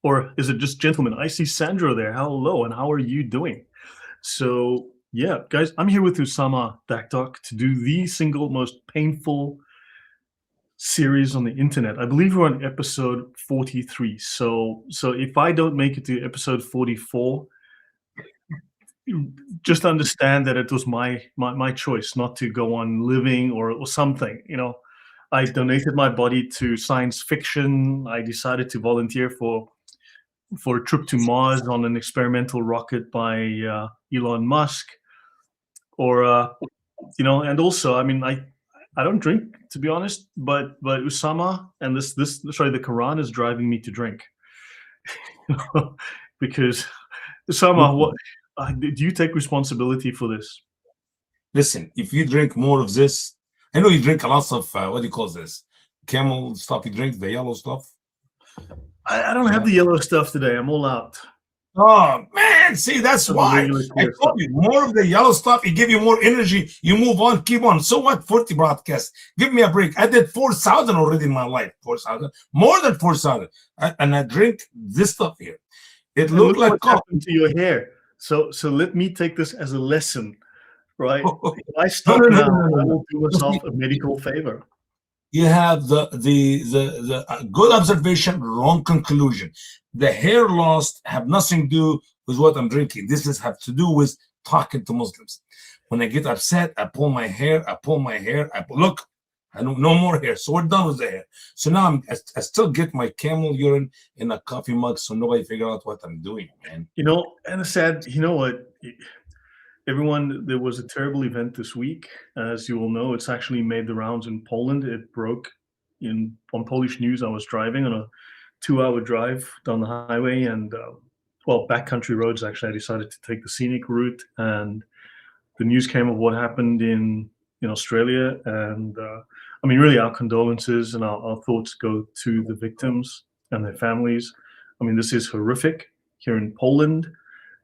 or is it just gentlemen? I see Sandro there. Hello, and how are you doing? So, yeah, guys, I'm here with Usama Dakdok to do the single most painful series on the internet. I believe we're on episode 43. So if I don't make it to episode 44, just understand that it was my choice not to go on living or something. I donated my body to science fiction. I decided to volunteer for a trip to Mars on an experimental rocket by Elon Musk, or and also, I mean, I don't drink, to be honest, but Usama and this sorry, the Quran is driving me to drink. Because Usama, what do you take responsibility for this? Listen, if you drink more of this, I know you drink a lot of what do you call this? Camel stuff. You drink the yellow stuff. I don't have Yeah. the yellow stuff today. I'm all out Oh man, see that's of the why regular I clear told stuff. you more of the yellow stuff. It give you more energy. You move on, keep on. So what? 40 broadcasts. Give me a break. I did 4,000 already in my life. 4,000, more than 4,000, and I drink this stuff here. It And looked look like what coffee. happened to your hair. So let me take this as a lesson, right? If I No, stop no, no, now, no, no, I no. will do You myself see, a medical favor. you have the good observation, wrong conclusion. The hair loss have nothing to do with what I'm drinking. This is have to do with talking to Muslims. When I get upset, I pull my hair. I pull my hair. Look. I don't no more hair. So we're done with the hair. So now I still get my camel urine in a coffee mug, so nobody figure out what I'm doing, man. And it's sad, you know what? Everyone, there was a terrible event this week. As you all know, it's actually made the rounds in Poland. It broke in on Polish news. I was driving on a 2-hour drive down the highway, and well, backcountry roads. Actually, I decided to take the scenic route, and the news came of what happened in Australia. And I mean, really, our condolences and our thoughts go to the victims and their families. I mean, this is horrific. Here in Poland,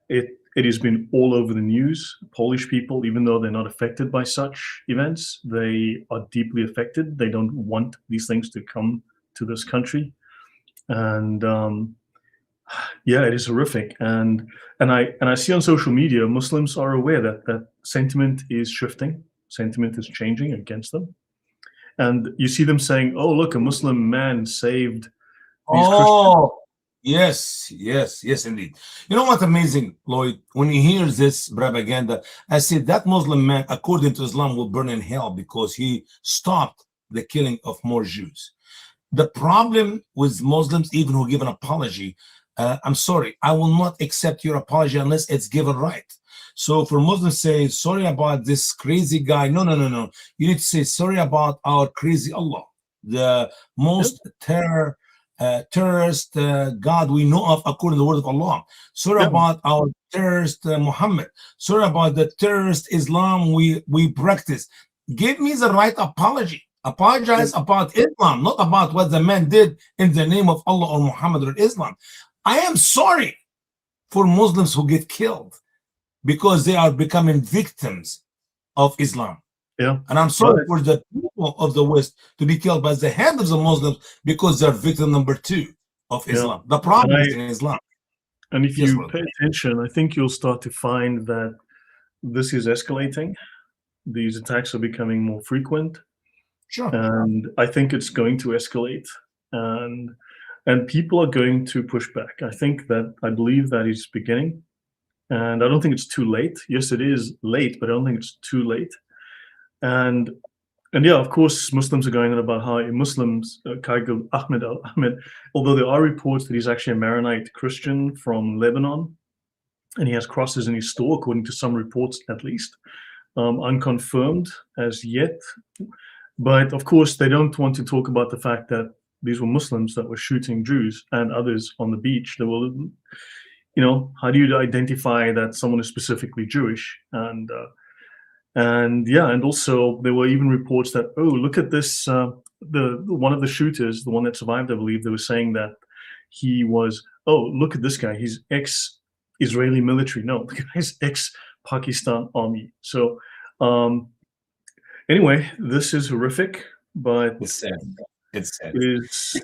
it has been all over the news. Polish people, even though they're not affected by such events, they are deeply affected. They don't want these things to come to this country, and yeah, it is horrific. And I see on social media, Muslims are aware that sentiment is shifting, sentiment is changing against them, and you see them saying, "Oh, look, a Muslim man saved these Christians." Oh, yes, yes, yes, indeed. You know what amazing, Lloyd? When you hear this propaganda, I said that Muslim man, according to Islam, will burn in hell because he stopped the killing of more Jews. The problem with Muslims, even who give an apology, I'm sorry, I will not accept your apology unless it's given right. So for Muslims say sorry about this crazy guy, no, no, no, no. You need to say sorry about our crazy Allah, the Yep. most terrorist God we know of according to the word of Allah. Sorry Yeah. about our terrorist Muhammad. Sorry about the terrorist Islam we practice. Give me the right apology. Apologize about Islam, not about what the man did in the name of Allah or Muhammad or Islam. I am sorry for Muslims who get killed because they are becoming victims of Islam. Yeah. And I'm But sorry for the people of the West to be killed by the hand of the Muslims because they're victim number two of yeah. Islam. The And problem I is in Islam. and if Yes, you brother. pay attention, I think you'll start to find that this is escalating. These attacks are becoming more frequent, Sure. and I think it's going to escalate, and and people are going to push back. I believe that is beginning, and I don't think it's too late. Yes, it is late, but I don't think it's too late. And and yeah, of course, Muslims are going on about how Muslims, Kagil Ahmed Al Ahmed, although there are reports that he's actually a Maronite Christian from Lebanon, and he has crosses in his store, according to some reports at least, unconfirmed as yet. But of course, they don't want to talk about the fact that these were Muslims that were shooting Jews and others on the beach. They will, how do you identify that someone is specifically Jewish? And yeah, and also there were even reports that, oh, look at this, the one of the shooters, the one that survived, I believe, they were saying that he was, oh, look at this guy, he's ex-Israeli military. No, the guy's ex-Pakistan army. So anyway, this is horrific, but It's sad. It's sad. is,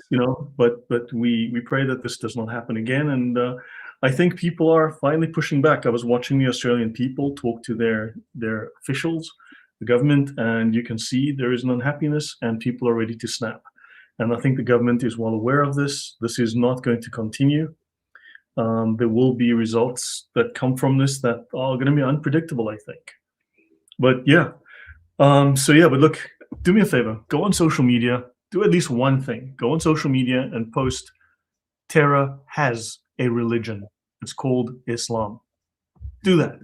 but we pray that this does not happen again. And I think people are finally pushing back. I was watching the Australian people talk to their officials, the government, and you can see there is an unhappiness, and people are ready to snap. And I think the government is well aware of this. This is not going to continue. There will be results that come from this that are going to be unpredictable, I think. But yeah, but look, do me a favor, go on social media, do at least one thing. Go on social media and post, terror has a religion. It's called Islam. Do that.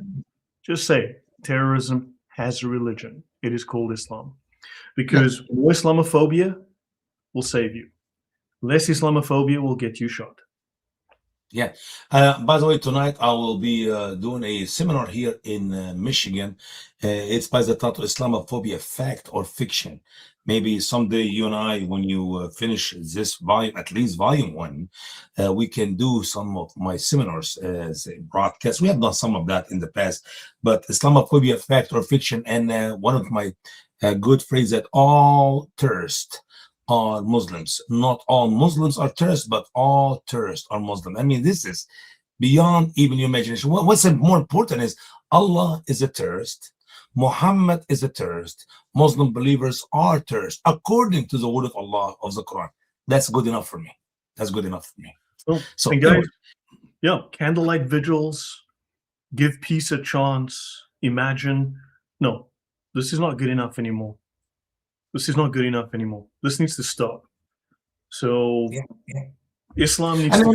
Just say, terrorism has a religion. It is called Islam. Because more Islamophobia will save you. Less Islamophobia will get you shot. Yeah. By the way, tonight I will be doing a seminar here in Michigan. It's by the title Islamophobia, Fact or Fiction. Maybe someday you and I, when you finish this volume, at least volume 1, we can do some of my seminars as a broadcast. We have done some of that in the past, but Islamophobia, Fact or Fiction, and one of my good phrases that all terrorists are Muslims. Not all Muslims are terrorists, but all terrorists are Muslim. I mean, this is beyond even your imagination. What's more important is Allah is a terrorist. Muhammad is a terrorist. Muslim believers are terrorists, according to the word of Allah of the Quran. That's good enough for me. That's good enough for me. So guys, candlelight vigils, give peace a chance, imagine. No, this is not good enough anymore. This is not good enough anymore. This needs to stop. So Islam needs to go.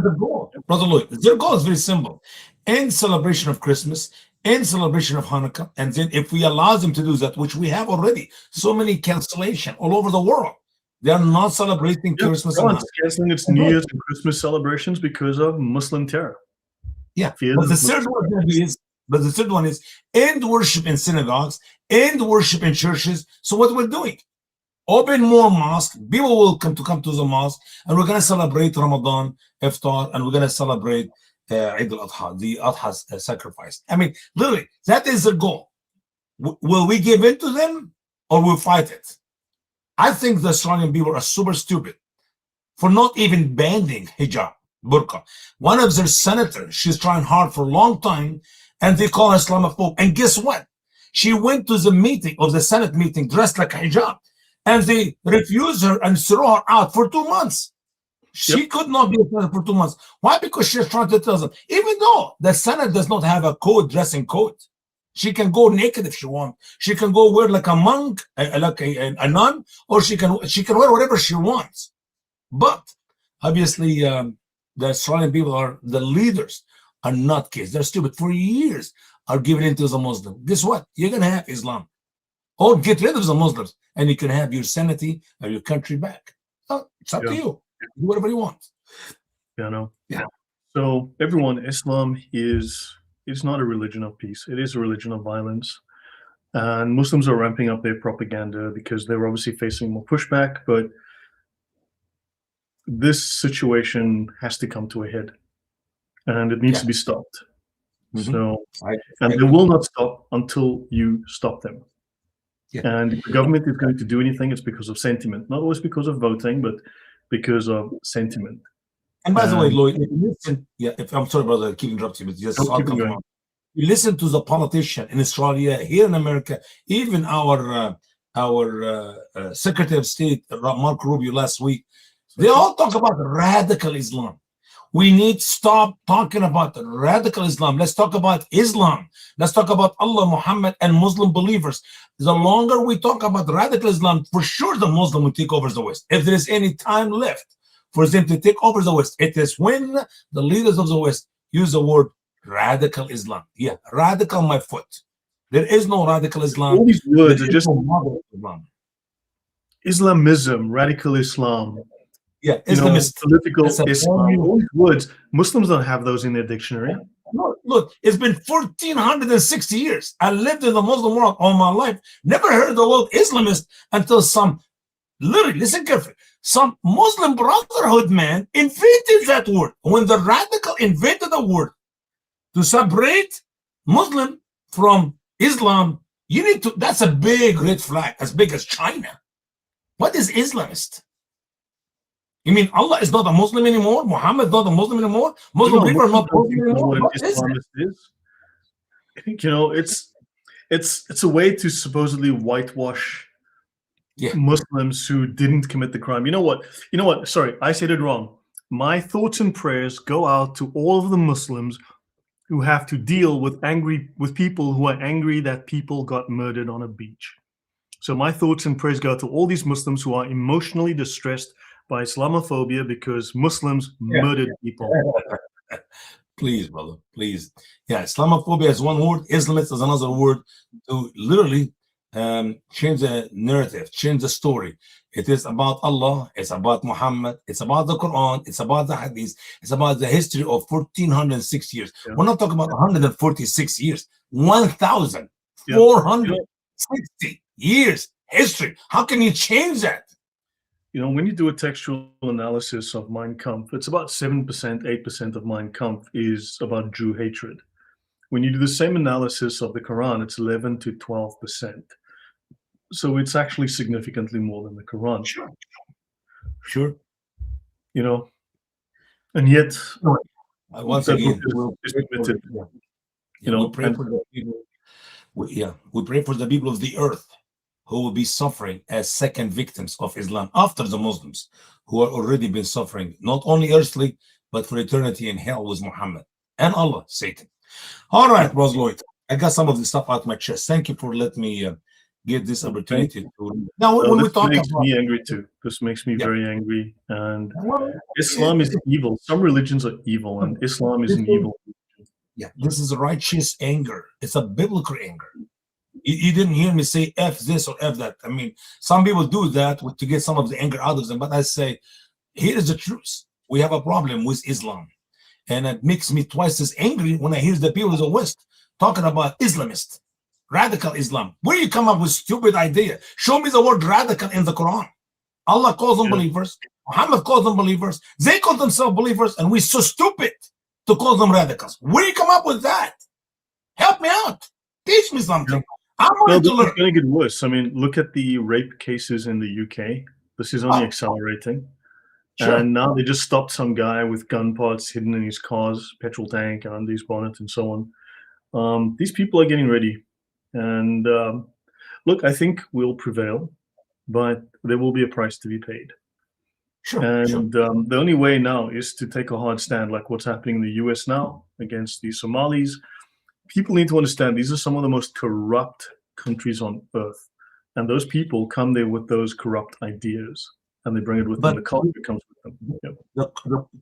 The goal, Brother Lloyd, their goal is very simple. In celebration of Christmas, in celebration of Hanukkah, and then if we allow them to do that, which we have already, so many cancellation all over the world. They are not celebrating Christmas. It's canceling its New Year's and Christmas celebrations because of Muslim terror. Yeah, but the third one is end worship in synagogues, end worship in churches. So what we're doing, open more mosques. People will come to the mosque, and we're going to celebrate Ramadan, Iftar, and we're going to celebrate Eid al-Adha, the Adha's sacrifice. I mean, literally, that is the goal. Will we give in to them, or will we fight it? I think the Australian people are super stupid for not even banning hijab, burqa. One of their senators, she's trying hard for a long time, and they call her Islamophobe. And guess what? She went to the meeting of the Senate meeting dressed like a hijab, and they refused her and threw her out for 2 months. She could not be a senator for 2 months. Why? Because she's trying to tell them, even though the Senate does not have a dressing code, she can go naked if she wants. She can go wear like a monk, like a nun, or she can wear whatever she wants. But obviously, the Australian people are the leaders. Are not kids. They're stupid. For years are given into the Muslim. Guess what? You're gonna have Islam, or get rid of the Muslims, and you can have your sanity or your country back. So it's up to you. Do whatever you want. So everyone, Islam is not a religion of peace. It is a religion of violence, and Muslims are ramping up their propaganda because they're obviously facing more pushback. But this situation has to come to a head. And it needs to be stopped. So, and they will not stop until you stop them. And if the government is going to do anything, it's because of sentiment, not always because of voting, but because of sentiment. And by the way, Lloyd, listen, if I'm sorry, brother, I keep interrupting you, but just you listen to the politician in Australia, here in America, even our Secretary of State, Mark Rubio, last week, they all talk about radical Islam. We need to stop talking about radical Islam. Let's talk about Islam. Let's talk about Allah, Muhammad, and Muslim believers. The longer we talk about radical Islam, for sure the Muslim will take over the West. If there is any time left for them to take over the West, it is when the leaders of the West use the word radical Islam. Yeah, radical my foot. There is no radical Islam. All these words are just Islam. Islamism, radical Islam. Yeah, Islamist, political Islam. All these words, Muslims don't have those in their dictionary. Look, it's been 1,460 years. I lived in the Muslim world all my life. Never heard the word Islamist until literally, listen carefully, some Muslim Brotherhood man invented that word. When the radical invented the word to separate Muslim from Islam, that's a big red flag, as big as China. What is Islamist? You mean Allah is not a Muslim anymore? Muhammad not a Muslim anymore? No, Muslim no, people are Muslims not don't Muslim think know anymore? what an What is it? Islamist is. It's a way to supposedly whitewash Yeah, Muslims who didn't commit the crime. You know what? You know what? Sorry, I said it wrong. My thoughts and prayers go out to all of the Muslims who have to deal with people who are angry that people got murdered on a beach. So my thoughts and prayers go out to all these Muslims who are emotionally distressed by Islamophobia because Muslims yeah. murdered people. Please, brother, please. Yeah, Islamophobia is one word. Islamist is another word to literally change the narrative, change the story. It is about Allah. It's about Muhammad. It's about the Quran. It's about the Hadith. It's about the history of 1406 years. Yeah. We're not talking about 146 years. Yeah. 1,460 years history. How can you change that? When you do a textual analysis of Mein Kampf, it's about 7%, 8% of Mein Kampf is about Jew hatred. When you do the same analysis of the Quran, it's 11 to 12%. So it's actually significantly more than the Quran, Sure, sure. you know, and yet Once that book again, we'll is pray for committed, yeah, we pray and for the people. We pray for the people of the earth who will be suffering as second victims of Islam after the Muslims who are already been suffering, not only earthly, but for eternity in hell with Muhammad and Allah, Satan. All right, Rosloyd, I got some of the stuff out my chest. Thank you for letting me get this thank opportunity to. Now, when we this talk makes about, me angry too. This makes me yeah, very angry. And well, Islam is evil. Some religions are evil, and Islam is this an is, evil. yeah, this is righteous anger. It's a biblical anger. You didn't hear me say F this or F that. I mean, some people do that to get some of the anger out of them, but I say, here is the truth. We have a problem with Islam. And it makes me twice as angry when I hear the people of the West talking about Islamist, radical Islam. Where you come up with stupid idea? Show me the word radical in the Quran. Allah calls them Yeah. believers. Muhammad calls them believers. They call themselves believers, and we're so stupid to call them radicals. Where you come up with that? Help me out. Teach me something. I'm No, willing this to is learn. going to get worse. I mean, look at the rape cases in the UK. This is only Oh, accelerating. sure. And now they just stopped some guy with gun parts hidden in his car's petrol tank, under his bonnet, and so on. These people are getting ready. And look, I think we'll prevail, but there will be a price to be paid. Sure. And the only way now is to take a hard stand, like what's happening in the US now against the Somalis. People need to understand these are some of the most corrupt countries on earth. And those people come there with those corrupt ideas and they bring it with them. But The culture comes with them. Yep.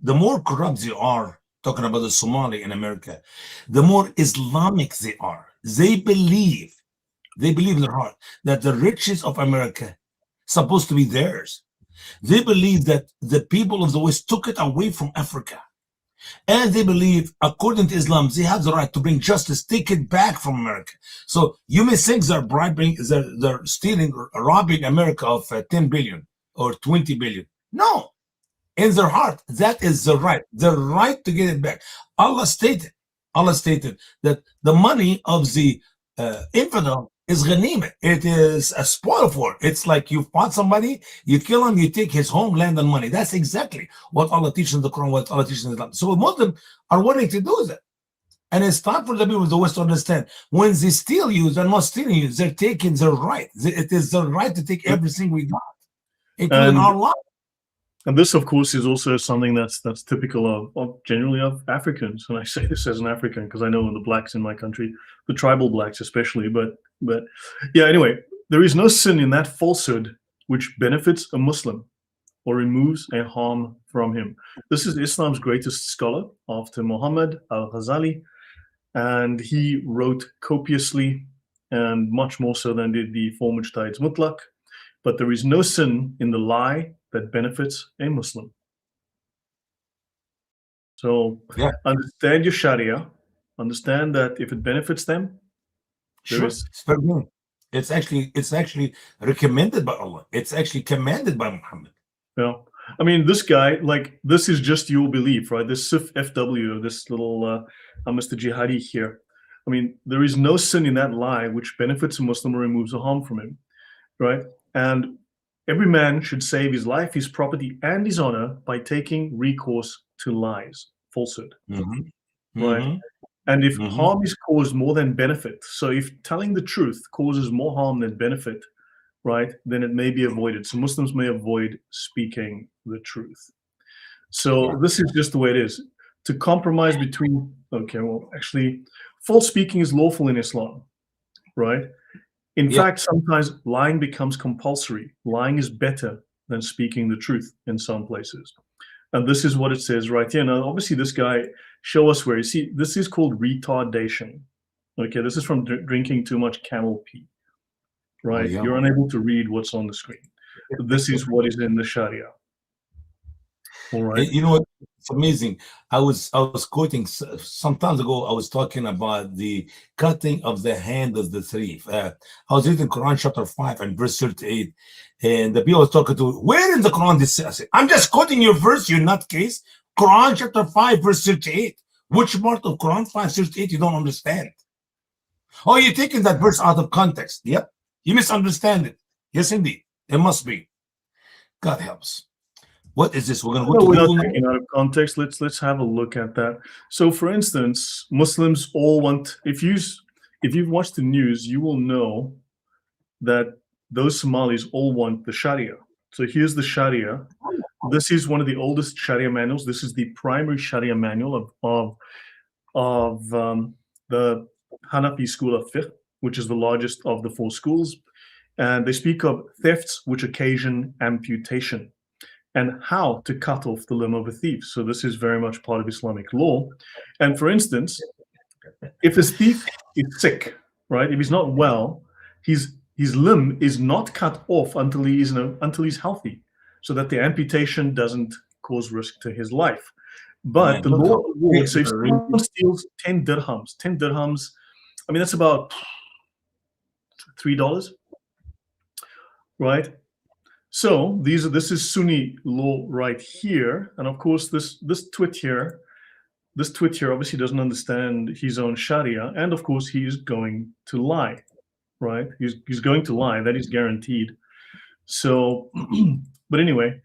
the more corrupt they are, talking about the Somali in America, the more Islamic they are. They believe in their heart that the riches of America supposed to be theirs. They believe that the people of the West took it away from Africa. And they believe, according to Islam, they have the right to bring justice, take it back from America. So you may think they're bribing, they're stealing, robbing America of 10 billion or 20 billion. No, in their heart, that is the right to get it back. Allah stated that the money of the infidel is ghanima. It is a spoil for it. It's like you fought somebody, you kill him, you take his homeland and money. That's exactly what Allah teaches in the Quran, what Allah teaches in Islam. So Muslims are willing to do that. And it's time for the people of the West to understand, when they steal you, they're not stealing you, they're taking their right. It is their right to take everything we got, including And our life. and this, of course, is also something that's typical of generally of Africans. And I say this as an African because I know the blacks in my country, the tribal blacks especially. But yeah, anyway, there is no sin in that falsehood which benefits a Muslim or removes a harm from him. This is Islam's greatest scholar after Muhammad al-Ghazali, and he wrote copiously and much more so than did the four mujtahids mutlaq. But there is no sin in the lie that benefits a Muslim. So Yeah, understand your Sharia. Understand that if it benefits them, there sure. is. It's very good. It's actually recommended by Allah. It's actually commanded by Muhammad. I mean, this guy, like, this is just your belief, right? This Sif FW, this little Mr. Jihadi here. I mean, there is no sin in that lie which benefits a Muslim or removes a harm from him, right? And Every man should save his life, his property, and his honor by taking recourse to lies, falsehood, Mhm. right? Mhm. And if Mhm. harm is caused more than benefit, so if telling the truth causes more harm than benefit, right, then it may be avoided. So Muslims may avoid speaking the truth. So Yeah. this is just the way it is. To compromise between, okay, well, actually, false speaking is lawful in Islam, right? In Yeah. fact, sometimes lying becomes compulsory. Lying is better than speaking the truth in some places. And this is what it says right here. Now, obviously, this guy, show us where. You see, this is called retardation. Okay, this is from drinking too much camel pee, Oh right? yeah. You're unable to read what's on the screen. But this is what is in the Sharia, all right? You know what? It's amazing. I was quoting some times ago. I was talking about the cutting of the hand of the thief. I was reading Quran chapter 5 and verse 38, and the people I was talking to, where in the Quran this says? I said, I'm just quoting your verse, you nutcase. Quran chapter 5 verse 38. Which part of Quran 5:38 you don't understand? Oh, you're taking that verse out of context. Yep, you misunderstand it. Yes, indeed, it must be. God helps. What is this? We're gonna go No, to we're not Google now. taking out of context. Let's have a look at that. So, for instance, Muslims all want. If you've watched the news, you will know that those Somalis all want the Sharia. So here's the Sharia. This is one of the oldest Sharia manuals. This is the primary Sharia manual of the Hanafi school of fiqh, which is the largest of the four schools. And they speak of thefts which occasion amputation and how to cut off the limb of a thief. So this is very much part of Islamic law. And for instance, if a thief is sick, right? If he's not well, his limb is not cut off until he's healthy, so that the amputation doesn't cause risk to his life. But Man, the look law how awards, so if someone steals 10 dirhams, I mean that's about $3, right? So this is Sunni law right here, and of course this twit here obviously doesn't understand his own Sharia, and of course he is going to lie, right? He's going to lie. That is guaranteed. So, but anyway,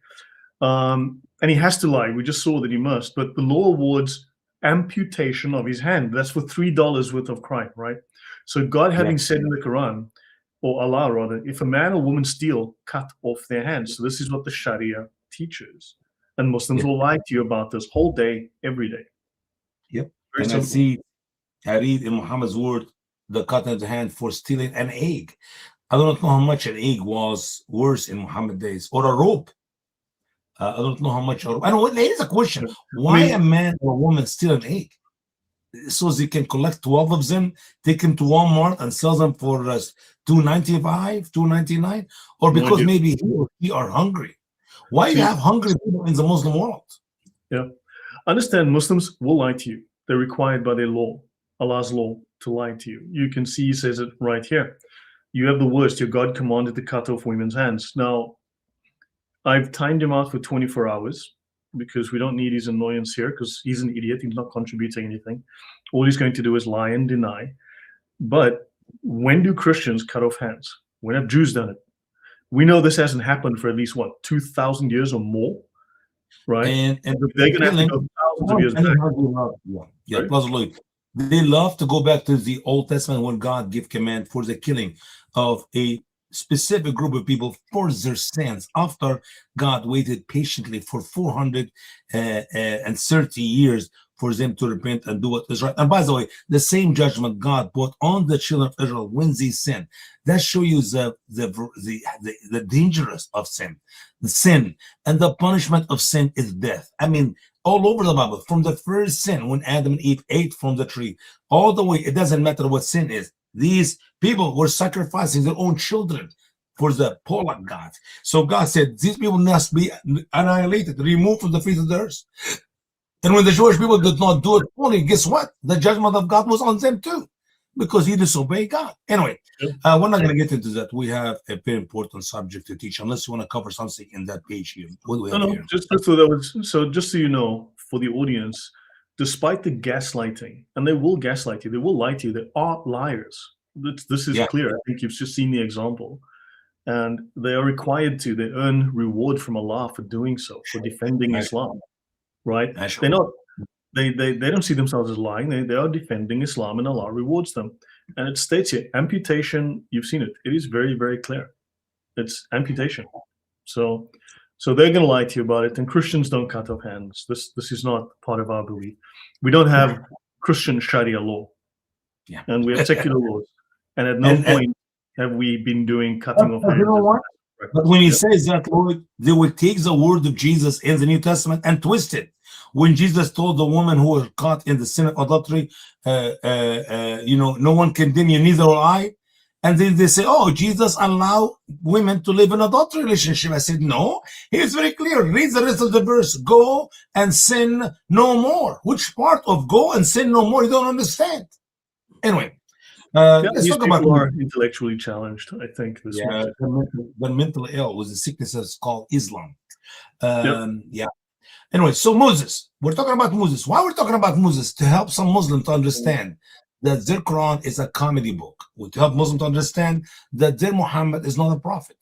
and he has to lie. We just saw that he must. But the law awards amputation of his hand. That's for $3 worth of crime, right? So God yeah, having said in the Quran, or Allah rather, if a man or woman steal, cut off their hands. So this is what the Sharia teaches. And Muslims yeah, will lie to you about this whole day, every day. yep. Very And I simple. see, I read in Muhammad's word, the cut in the hand for stealing an egg. I don't know how much an egg was worse in Muhammad days, or a rope. I don't know how much. I know. There is a question: I why a mean, man or a woman steal an egg? So they can collect 12 of them, take them to Walmart and sell them for $2.95, $2.99, or no because idea. maybe he or she are hungry. Why you See, have hungry people in the Muslim world? yeah. Understand Muslims will lie to you. They're required by their law, Allah's law, to lie to you. You can see he says it right here. You have the worst. Your God commanded to cut off women's hands. Now, I've timed him out for 24 hours because we don't need his annoyance here because he's an idiot. He's not contributing anything. All he's going to do is lie and deny. But when do Christians cut off hands? When have Jews done it? We know this hasn't happened for at least, what, 2,000 years or more, right? And They're the going to have to killing, go thousands of years back, yeah, yeah, right? plus Lloyd, they love to go back to the Old Testament when God gave command for the killing of a specific group of people for their sins after God waited patiently for 430 years for them to repent and do what is right. And by the way, the same judgment God put on the children of Israel when they sin. That shows you the dangerous of sin. The sin and the punishment of sin is death. I mean, all over the Bible, from the first sin when Adam and Eve ate from the tree, all the way, it doesn't matter what sin is. These people were sacrificing their own children for the Pollock God. So God said, these people must be annihilated, removed from the face of the earth. And when the Jewish people did not do it fully, guess what? The judgment of God was on them too, because he disobeyed God. Anyway, Yeah. we're not going to get into that. We have a very important subject to teach, unless you want to cover something in that page here. What do we No, have no, here? just so that was so. Just so you know, for the audience, despite the gaslighting, and they will gaslight you, they will lie to you. They are liars. This is Yeah, clear. I think you've just seen the example. and they are required to. They earn reward from Allah for doing so, for defending Islam, right? They're not. They don't see themselves as lying. They are defending Islam, and Allah rewards them. And it states here, amputation. You've seen it. It is very, very clear. It's amputation. So they're going to lie to you about it. And Christians don't cut off hands. This is not part of our belief. We don't have Christian Sharia law, and we have secular laws. And at no point have we been doing cutting off hands. You know what? But when he says that, Lord, they will take the word of Jesus in the New Testament and twist it. When Jesus told the woman who was caught in the sin of adultery, no one condemn you, neither will I. And then they say, oh, Jesus allowed women to live in adultery relationship. I said, no, he's very clear. Read the rest of the verse. Go and sin no more. Which part of go and sin no more you don't understand? Anyway, let's talk about people are intellectually challenged, I think. They're mentally ill with the sickness that's called Islam. Anyway, so Moses, we're talking about Moses. Why we're talking about Moses? To help some Muslims to understand that their Quran is a comedy book. To help Muslims to understand that their Muhammad is not a prophet.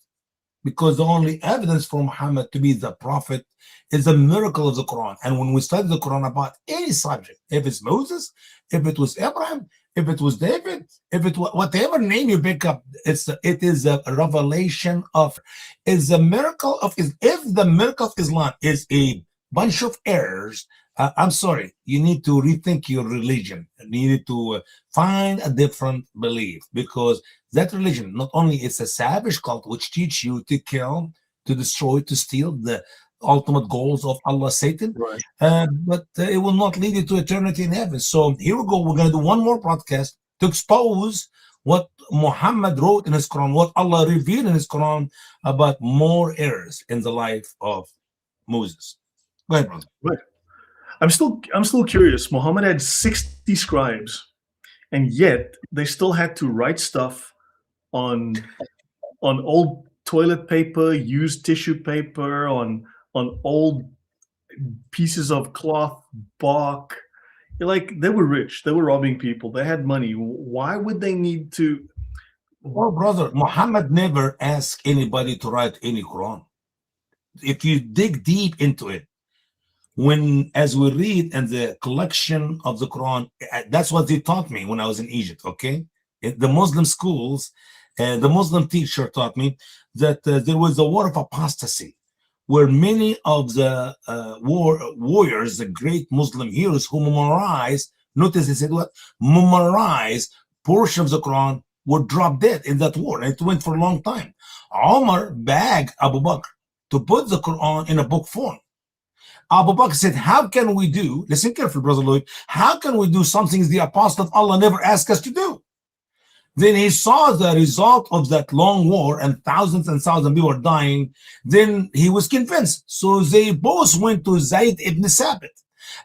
Because the only evidence for Muhammad to be the prophet is the miracle of the Quran. And when we study the Quran about any subject, if it's Moses, if it was Abraham, if it was David, if it was whatever name you pick up, it is a revelation of, is a miracle of, if the miracle of Islam is a bunch of errors, I'm sorry, you need to rethink your religion. You need to find a different belief, because that religion, not only is a savage cult which teach you to kill, to destroy, to steal, the ultimate goals of Allah, Satan, but it will not lead you to eternity in heaven. So here we go. We're going to do one more podcast to expose what Muhammad wrote in his Quran, what Allah revealed in his Quran about more errors in the life of Moses. Go ahead, brother. Right. I'm still curious. Muhammad had 60 scribes, and yet they still had to write stuff on old toilet paper, used tissue paper, on old pieces of cloth, bark. Like, they were rich. They were robbing people. They had money. Why would they need to? Well, brother, Muhammad never asked anybody to write any Quran. If you dig deep into it, as we read in the collection of the Quran, that's what they taught me when I was in Egypt, okay? In the Muslim schools, the Muslim teacher taught me that there was a war of apostasy, where many of the warriors, the great Muslim heroes who memorized, notice they said what? Memorized portions of the Quran were dropped dead in that war, and it went for a long time. Omar begged Abu Bakr to put the Quran in a book form. Abu Bakr said, how can we do, listen carefully, Brother Lloyd, how can we do something the Apostle of Allah never asked us to do? Then he saw the result of that long war, and thousands and thousands of people were dying. Then he was convinced. So they both went to Zayd ibn Sabit.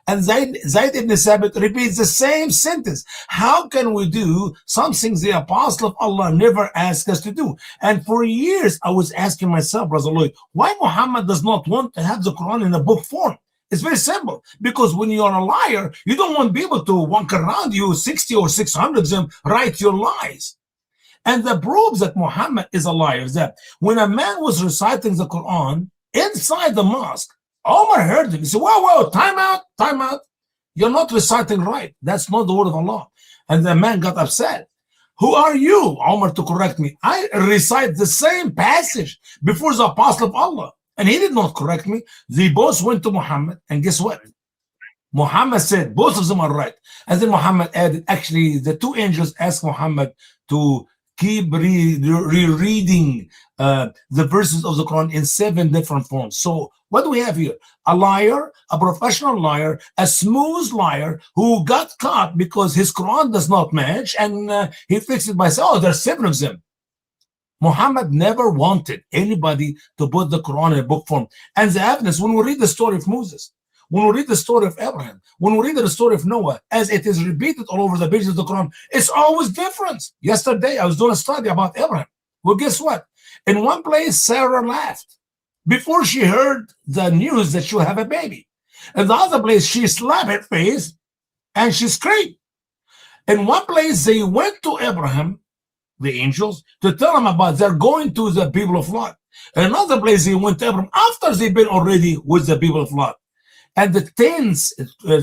And Zayd ibn Sabit repeats the same sentence. How can we do something the Apostle of Allah never asked us to do? And for years, I was asking myself, Brother Lloyd, why Muhammad does not want to have the Quran in a book form? It's very simple. Because when you are a liar, you don't want people to walk around you, 60 or 600 of them, write your lies. And the proofs that Muhammad is a liar is that when a man was reciting the Quran inside the mosque, Omar heard him. He said, whoa, time out. You're not reciting right. That's not the word of Allah. And the man got upset. Who are you, Omar, to correct me? I recite the same passage before the Apostle of Allah. And he did not correct me. They both went to Muhammad. And guess what? Muhammad said, both of them are right. And then Muhammad added, actually, the two angels asked Muhammad to keep rereading the verses of the Quran in 7 different forms. So what do we have here? A liar, a professional liar, a smooth liar who got caught because his Quran does not match, and he fixed it by saying, oh, there's 7 of them. Muhammad never wanted anybody to put the Quran in a book form. And the evidence, when we read the story of Moses, when we read the story of Abraham, when we read the story of Noah, as it is repeated all over the pages of the Quran, it's always different. Yesterday, I was doing a study about Abraham. Well, guess what? In one place, Sarah laughed before she heard the news that she'll have a baby. In the other place, she slapped her face and she screamed. In one place, they went to Abraham, the angels, to tell them about they're going to the people of Lot. Another place he went to Abram after they've been already with the people of Lot. And the tense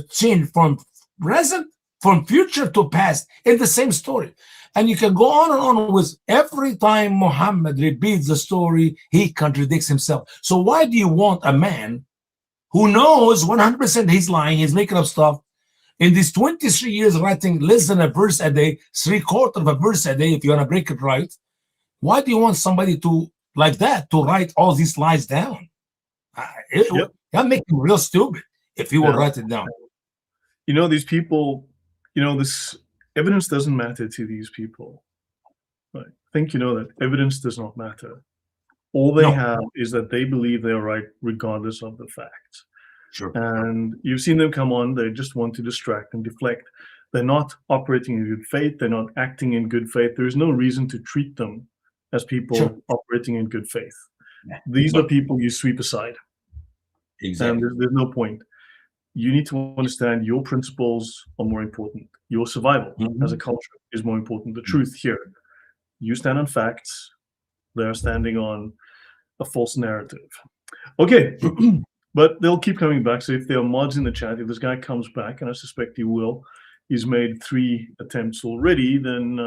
change from present, from future to past in the same story. And you can go on and on with every time Muhammad repeats the story, he contradicts himself. So why do you want a man who knows 100% he's lying, he's making up stuff, in these 23 years writing less than a verse a day, 3/4 of a verse a day, if you want to break it right? Why do you want somebody to like that to write all these lies down? Yep. That make him real stupid if he would Yeah. write it down. These people, this evidence doesn't matter to these people. Right? I think you know that evidence does not matter. All they No. have is that they believe they're right regardless of the facts. Sure. And you've seen them come on, they just want to distract and deflect. They're not operating in good faith, they're not acting in good faith. There's no reason to treat them as people Sure. operating in good faith. Yeah. These No. are people you sweep aside. And Exactly. there's no point. You need to understand your principles are more important. Your survival as a culture is more important. The truth here. You stand on facts, they're standing on a false narrative. Okay. But they'll keep coming back. So if there are mods in the chat, if this guy comes back, and I suspect he will, he's made 3 attempts already, then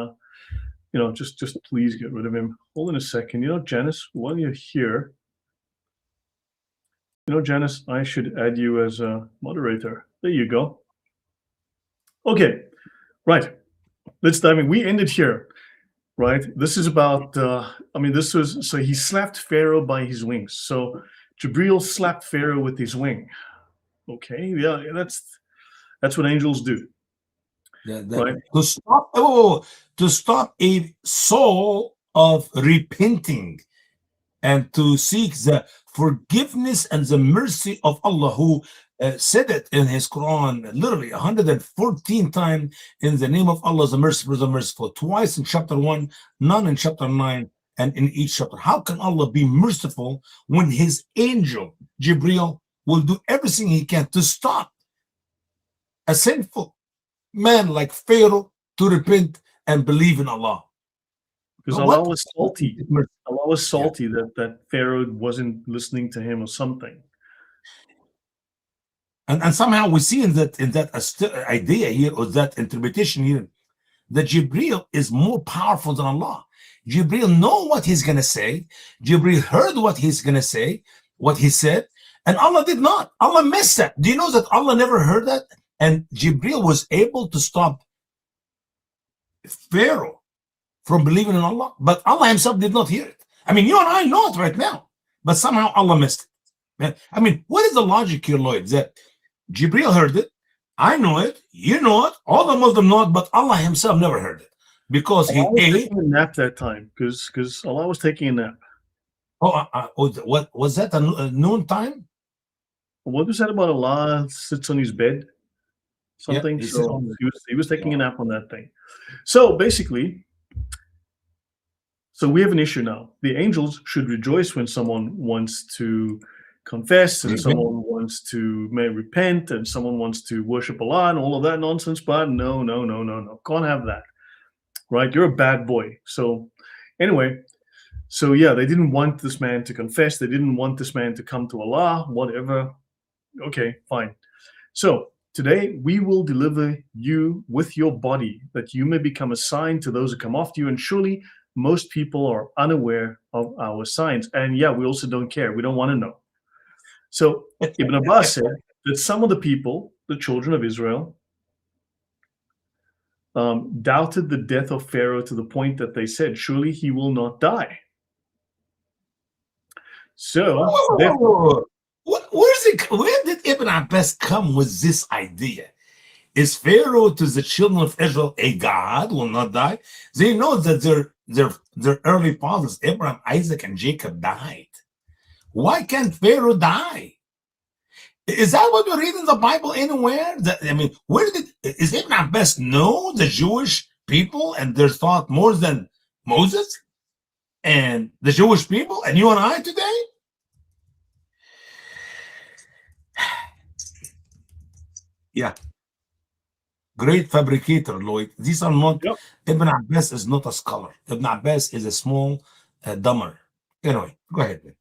just please get rid of him. Hold on a second. Janice, while you're here, Janice, I should add you as a moderator. There you go. Okay, right. Let's dive in. We ended here, right? This is about, so he slapped Pharaoh by his wings. So Jibril slapped Pharaoh with his wing. Okay, yeah, that's what angels do. Yeah, right? To stop a soul of repenting and to seek the forgiveness and the mercy of Allah, who said it in his Quran literally 114 times, in the name of Allah, the merciful, the merciful, twice in chapter 1, none in chapter 9, and in each chapter. How can Allah be merciful when his angel Jibril will do everything he can to stop a sinful man like Pharaoh to repent and believe in Allah? Because Allah was salty. Allah was salty that Pharaoh wasn't listening to him or something. And somehow we see in that idea here, or that interpretation here, that Jibril is more powerful than Allah. Jibril know what he's going to say. Jibril heard what he's going to say, what he said, and Allah did not. Allah missed that. Do you know that Allah never heard that? And Jibril was able to stop Pharaoh from believing in Allah, but Allah himself did not hear it. I mean, you and I know it right now, but somehow Allah missed it. I mean, what is the logic here, Lloyd? That Jibril heard it, I know it, you know it, all the Muslims know it, but Allah himself never heard it because Allah was taking a nap that time. Because Allah was taking a nap. What was that? A noon time? What was that about? Allah sits on his bed, something. Yeah, so he was taking a nap on that thing. So basically, we have an issue now. The angels should rejoice when someone wants to confess and someone wants to repent and someone wants to worship Allah and all of that nonsense. But no, can't have that. Right? You're a bad boy. So anyway, yeah, they didn't want this man to confess. They didn't want this man to come to Allah, whatever. Okay, fine. So today we will deliver you with your body that you may become a sign to those who come after you. And surely most people are unaware of our signs. And yeah, we also don't care. We don't want to know. So Ibn Abbas said that some of the people, the children of Israel, doubted the death of Pharaoh to the point that they said, surely he will not die. So where did Ibn Abbas come with this idea? Is Pharaoh to the children of Israel a god, will not die? They know that their early fathers, Abraham, Isaac, and Jacob, died. Why can't Pharaoh die? Is that what we read in the Bible anywhere? Is Ibn Abbas know the Jewish people and their thought more than Moses and the Jewish people and you and I today? Yeah. great fabricator, Lloyd. These are not, Yep. Ibn Abbas is not a scholar. Ibn Abbas is a small dumber. Anyway, go ahead. Man.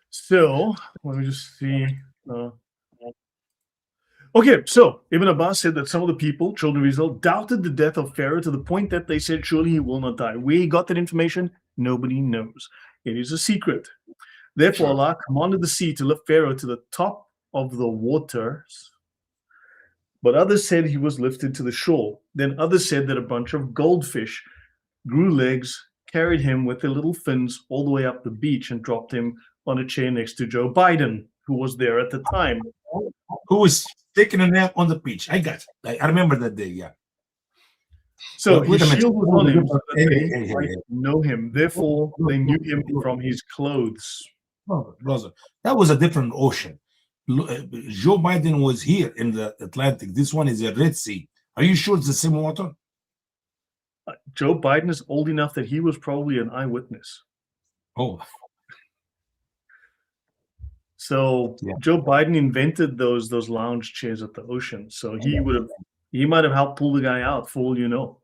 So let me just see. Uh, okay, so Ibn Abbas said that some of the people, children of Israel, doubted the death of Pharaoh to the point that they said, "Surely he will not die." Where he got that information, nobody knows. It is a secret. Therefore, Sure. Allah commanded the sea to lift Pharaoh to the top of the waters. But others said he was lifted to the shore. Then others said that a bunch of goldfish grew legs, carried him with their little fins all the way up the beach, and dropped him on a chair next to Joe Biden, who was there at the time. Who was taking a nap on the beach? I got it. I remember that day. Yeah. So Wait his a minute. shield was on him so that Hey, they hey, hey, might hey. know him. Therefore, they knew him from his clothes. Brother, that was a different ocean. Joe Biden was here in the Atlantic. This one is the Red Sea. Are you sure it's the same water? Joe Biden is old enough that he was probably an eyewitness. Oh, So yeah. Joe Biden invented those lounge chairs at the ocean. So he might have helped pull the guy out, for all you know.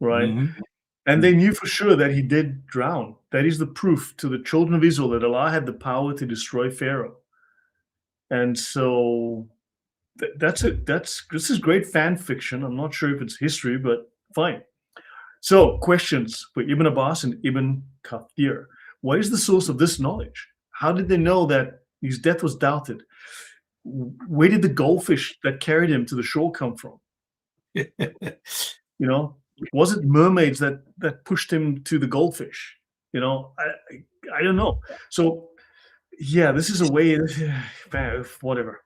Right? Mm-hmm. And they knew for sure that he did drown. That is the proof to the children of Israel that Allah had the power to destroy Pharaoh. And so that's it. This is great fan fiction. I'm not sure if it's history, but fine. So, questions for Ibn Abbas and Ibn Kathir. What is the source of this knowledge? How did they know that his death was doubted? Where did the goldfish that carried him to the shore come from? You know, was it mermaids that pushed him to the goldfish? You know, I don't know. So, yeah, this is a way. Whatever.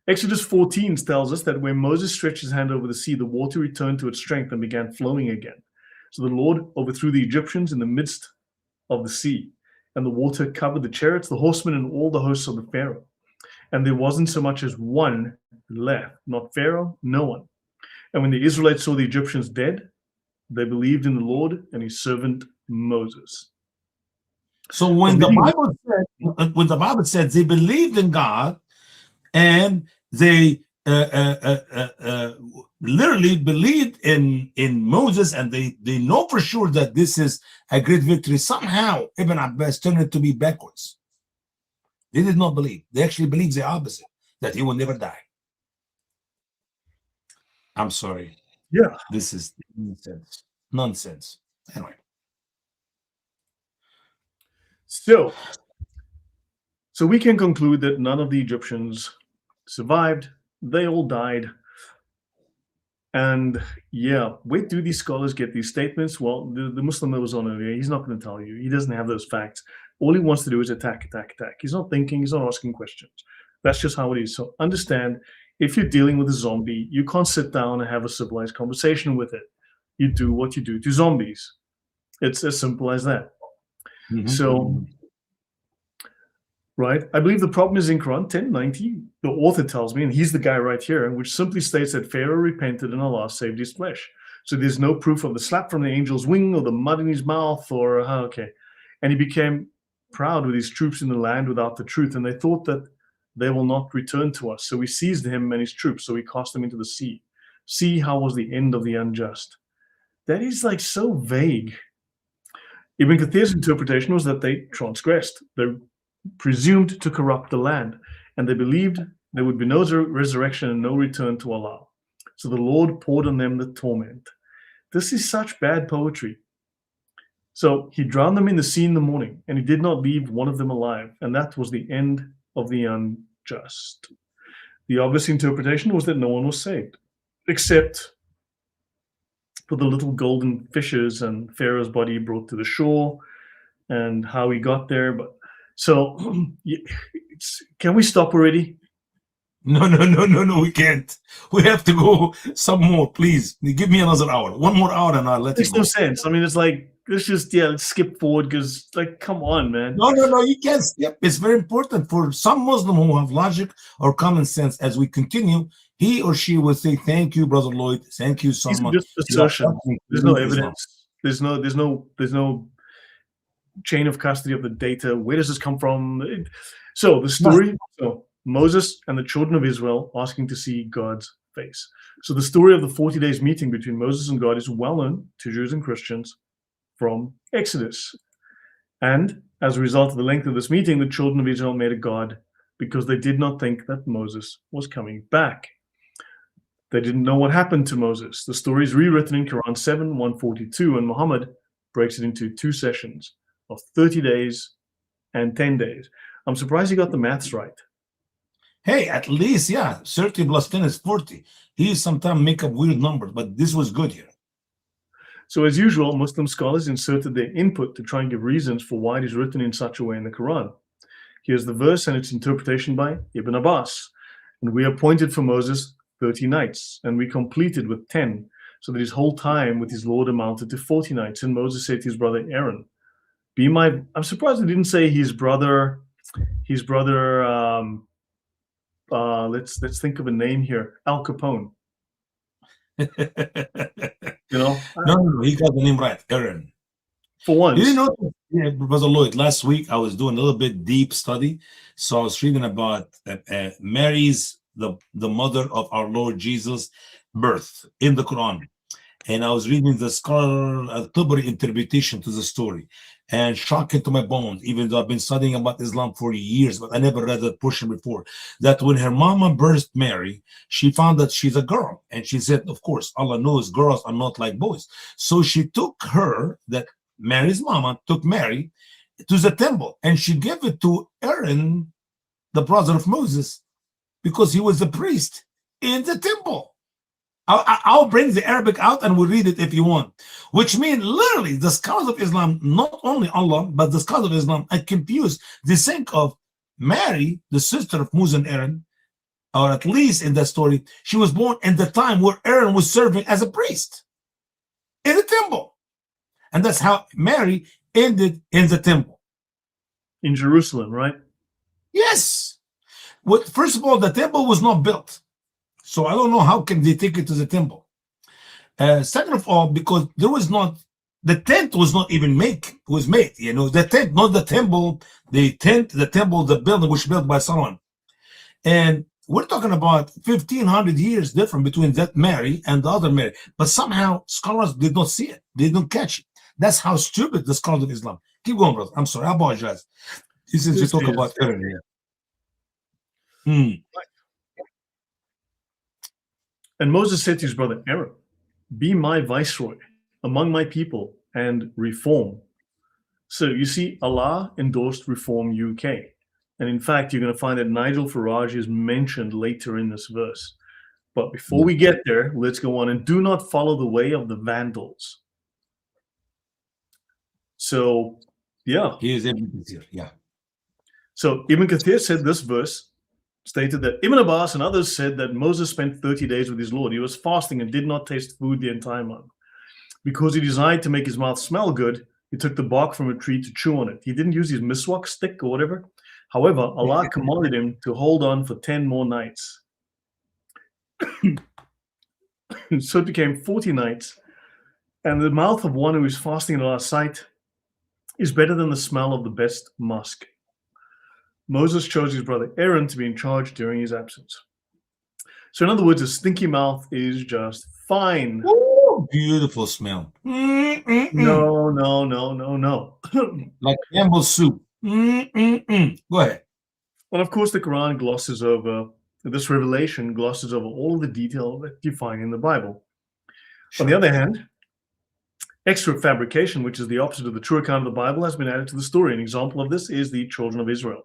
Exodus 14 tells us that when Moses stretched his hand over the sea, the water returned to its strength and began flowing again. So the Lord overthrew the Egyptians in the midst of the sea, and the water covered the chariots, the horsemen, and all the hosts of the Pharaoh. And there wasn't so much as one left, not Pharaoh, no one. And when the Israelites saw the Egyptians dead, they believed in the Lord and his servant Moses. So when the Bible said they believed in God and they literally believed in Moses, and they know for sure that this is a great victory, somehow Ibn Abbas turned it to be backwards. They did not believe. They actually believed the opposite, that he will never die. I'm sorry. Yeah. This is nonsense. Anyway. So we can conclude that none of the Egyptians survived. They all died. And yeah, where do these scholars get these statements? Well, the Muslim that was on earlier, he's not going to tell you. He doesn't have those facts. All he wants to do is attack. He's not thinking. He's not asking questions. That's just how it is. So understand, if you're dealing with a zombie, you can't sit down and have a civilized conversation with it. You do what you do to zombies. It's as simple as that. Mm-hmm. So, right, I believe the problem is in Quran 10:90. The author tells me, and he's the guy right here, which simply states that Pharaoh repented and Allah saved his flesh. So there's no proof of the slap from the angel's wing or the mud in his mouth or, okay. And he became proud with his troops in the land without the truth, and they thought that they will not return to us. So we seized him and his troops, so we cast them into the sea. See how was the end of the unjust. That is like so vague. Ibn Kathir's interpretation was that they transgressed. They presumed to corrupt the land, and they believed there would be no resurrection and no return to Allah. So the Lord poured on them the torment. This is such bad poetry. So he drowned them in the sea in the morning, and he did not leave one of them alive, and that was the end of the unjust. The obvious interpretation was that no one was saved, except for the little golden fishes and Pharaoh's body brought to the shore and how he got there. But so can we stop already? No, we can't. We have to go some more, please. Give me another hour. One more hour and I'll let you go. Makes no sense. I mean, it's like, let's skip forward because, like, come on, man. No, you can't skip. It's very important for some Muslim who have logic or common sense. As we continue, he or she will say, "Thank you, Brother Lloyd. Thank you so much." Just assertion. There's no evidence. There's no chain of custody of the data. Where does this come from? So the story. So Moses and the children of Israel asking to see God's face. So the story of the 40 days meeting between Moses and God is well known to Jews and Christians from Exodus. And as a result of the length of this meeting, the children of Israel made a god because they did not think that Moses was coming back. They didn't know what happened to Moses. The story is rewritten in Quran 7, 142, and Muhammad breaks it into two sessions of 30 days and 10 days. I'm surprised he got the maths right. Hey, at least, yeah, 30 plus 10 is 40. He sometimes make up weird numbers, but this was good here. So as usual, Muslim scholars inserted their input to try and give reasons for why it is written in such a way in the Quran. Here's the verse and its interpretation by Ibn Abbas. And we appointed for Moses 30 nights, and we completed with 10, so that his whole time with his Lord amounted to 40 nights. And Moses said to his brother Aaron, "Be my..." I'm surprised he didn't say his brother. Let's think of a name here. Al Capone. You know, No, he got the name right, Aaron. for once. You know, yeah, Brother Lloyd, last week I was doing a little bit deep study. So I was reading about Mary's, the mother of our Lord Jesus' birth in the Quran. And I was reading the scholar Tabari interpretation to the story, and shocking to my bones, even though I've been studying about Islam for years, but I never read that portion before. That when her mama birthed Mary, she found that she's a girl. And she said, of course, Allah knows girls are not like boys. So she took her, that Mary's mama took Mary to the temple, and she gave it to Aaron, the brother of Moses, because he was the priest in the temple. I'll bring the Arabic out and we'll read it if you want. Which means literally the scholars of Islam, not only Allah, but the scholars of Islam are confused. They think of Mary, the sister of Moses and Aaron, or at least in that story, she was born in the time where Aaron was serving as a priest in the temple. And that's how Mary ended in the temple. In Jerusalem, right? Yes. Well, first of all, the temple was not built. So I don't know how can they take it to the temple. Second of all, because there was not, the tent was not even made. You know, the tent, not the temple. The tent, the temple, the building was built by someone. And we're talking about 1,500 years different between that Mary and the other Mary. But somehow scholars did not see it. They didn't catch it. That's how stupid the scholars of Islam. Keep going, brother. I'm sorry. I apologize. This is to talk about Aaron here. And Moses said to his brother Aaron, "Be my viceroy among my people and reform." So you see, Allah endorsed Reform UK. And in fact, you're going to find that Nigel Farage is mentioned later in this verse. But before we get there, let's go on. And do not follow the way of the Vandals. So, yeah. He is Ibn Kathir, yeah. So Ibn Kathir said this verse, stated that Ibn Abbas and others said that Moses spent 30 days with his Lord. He was fasting and did not taste food the entire month. Because he desired to make his mouth smell good, he took the bark from a tree to chew on it. He didn't use his miswak stick or whatever. However, Allah commanded him to hold on for 10 more nights. So it became 40 nights. And the mouth of one who is fasting in Allah's sight is better than the smell of the best musk. Moses chose his brother Aaron to be in charge during his absence. So in other words, a stinky mouth is just fine. Ooh, beautiful smell. No. Like Campbell's soup. Go ahead. Well, of course, the Quran glosses over, this revelation glosses over all the detail that you find in the Bible. Sure. On the other hand, extra fabrication, which is the opposite of the true account of the Bible, has been added to the story. An example of this is the children of Israel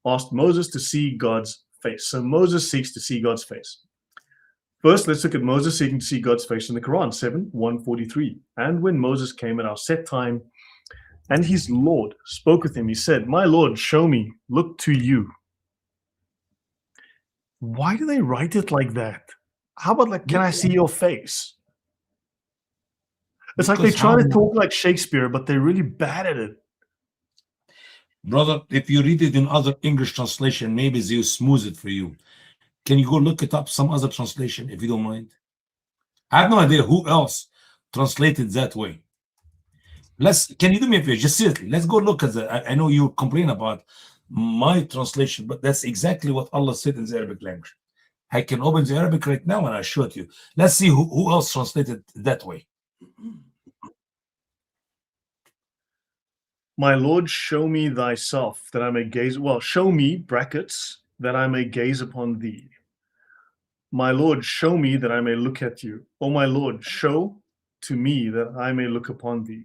asked Moses to see God's face. So Moses seeks to see God's face. First, let's look at Moses seeking to see God's face in the Quran, 7:143. And when Moses came at our set time, and his Lord spoke with him, he said, "My Lord, show me, look to you." Why do they write it like that? How about like, "Can I see your face?" It's like they try to talk like Shakespeare, but they're really bad at it. Brother, if you read it in other English translation, maybe they'll smooth it for you. Can you go look it up, some other translation, if you don't mind? I have no idea who else translated that way. Can you do me a favor? Just seriously, let's go look at that. I know you complain about my translation, but that's exactly what Allah said in the Arabic language. I can open the Arabic right now and I show it you. Let's see who else translated that way. My Lord, show me thyself, that I may gaze. Well, show me, brackets, that I may gaze upon thee. My Lord, show me that I may look at you. Oh, my Lord, show to me that I may look upon thee.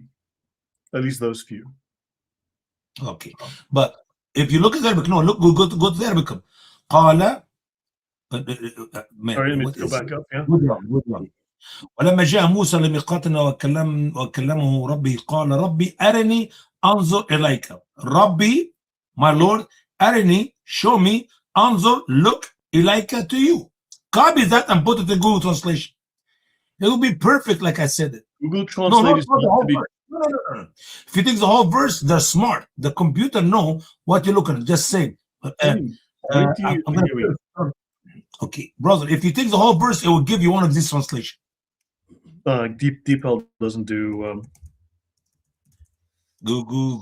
At least those few. Okay. But if you look at the Arabic, no, look, go to the Arabic. قال man, Sorry, let me what go is back up. Yeah. good one. ولما جاء موسى لميقاتنا وكلمه ربه قال ربي أرني أنظر إليك. ربي, my Lord, أرني, show me, أنظر, look, إليك, to you. Copy that and put it in Google Translation. It will be perfect, like I said it. Google Translate is not the meant to whole be. verse. No. If you take the whole verse, they're smart. The computer know what you're looking at. Just say. Wait till you. I'm gonna, Here we go. okay, brother. If you take the whole verse, it will give you one of these translations. DeepL doesn't do. Google.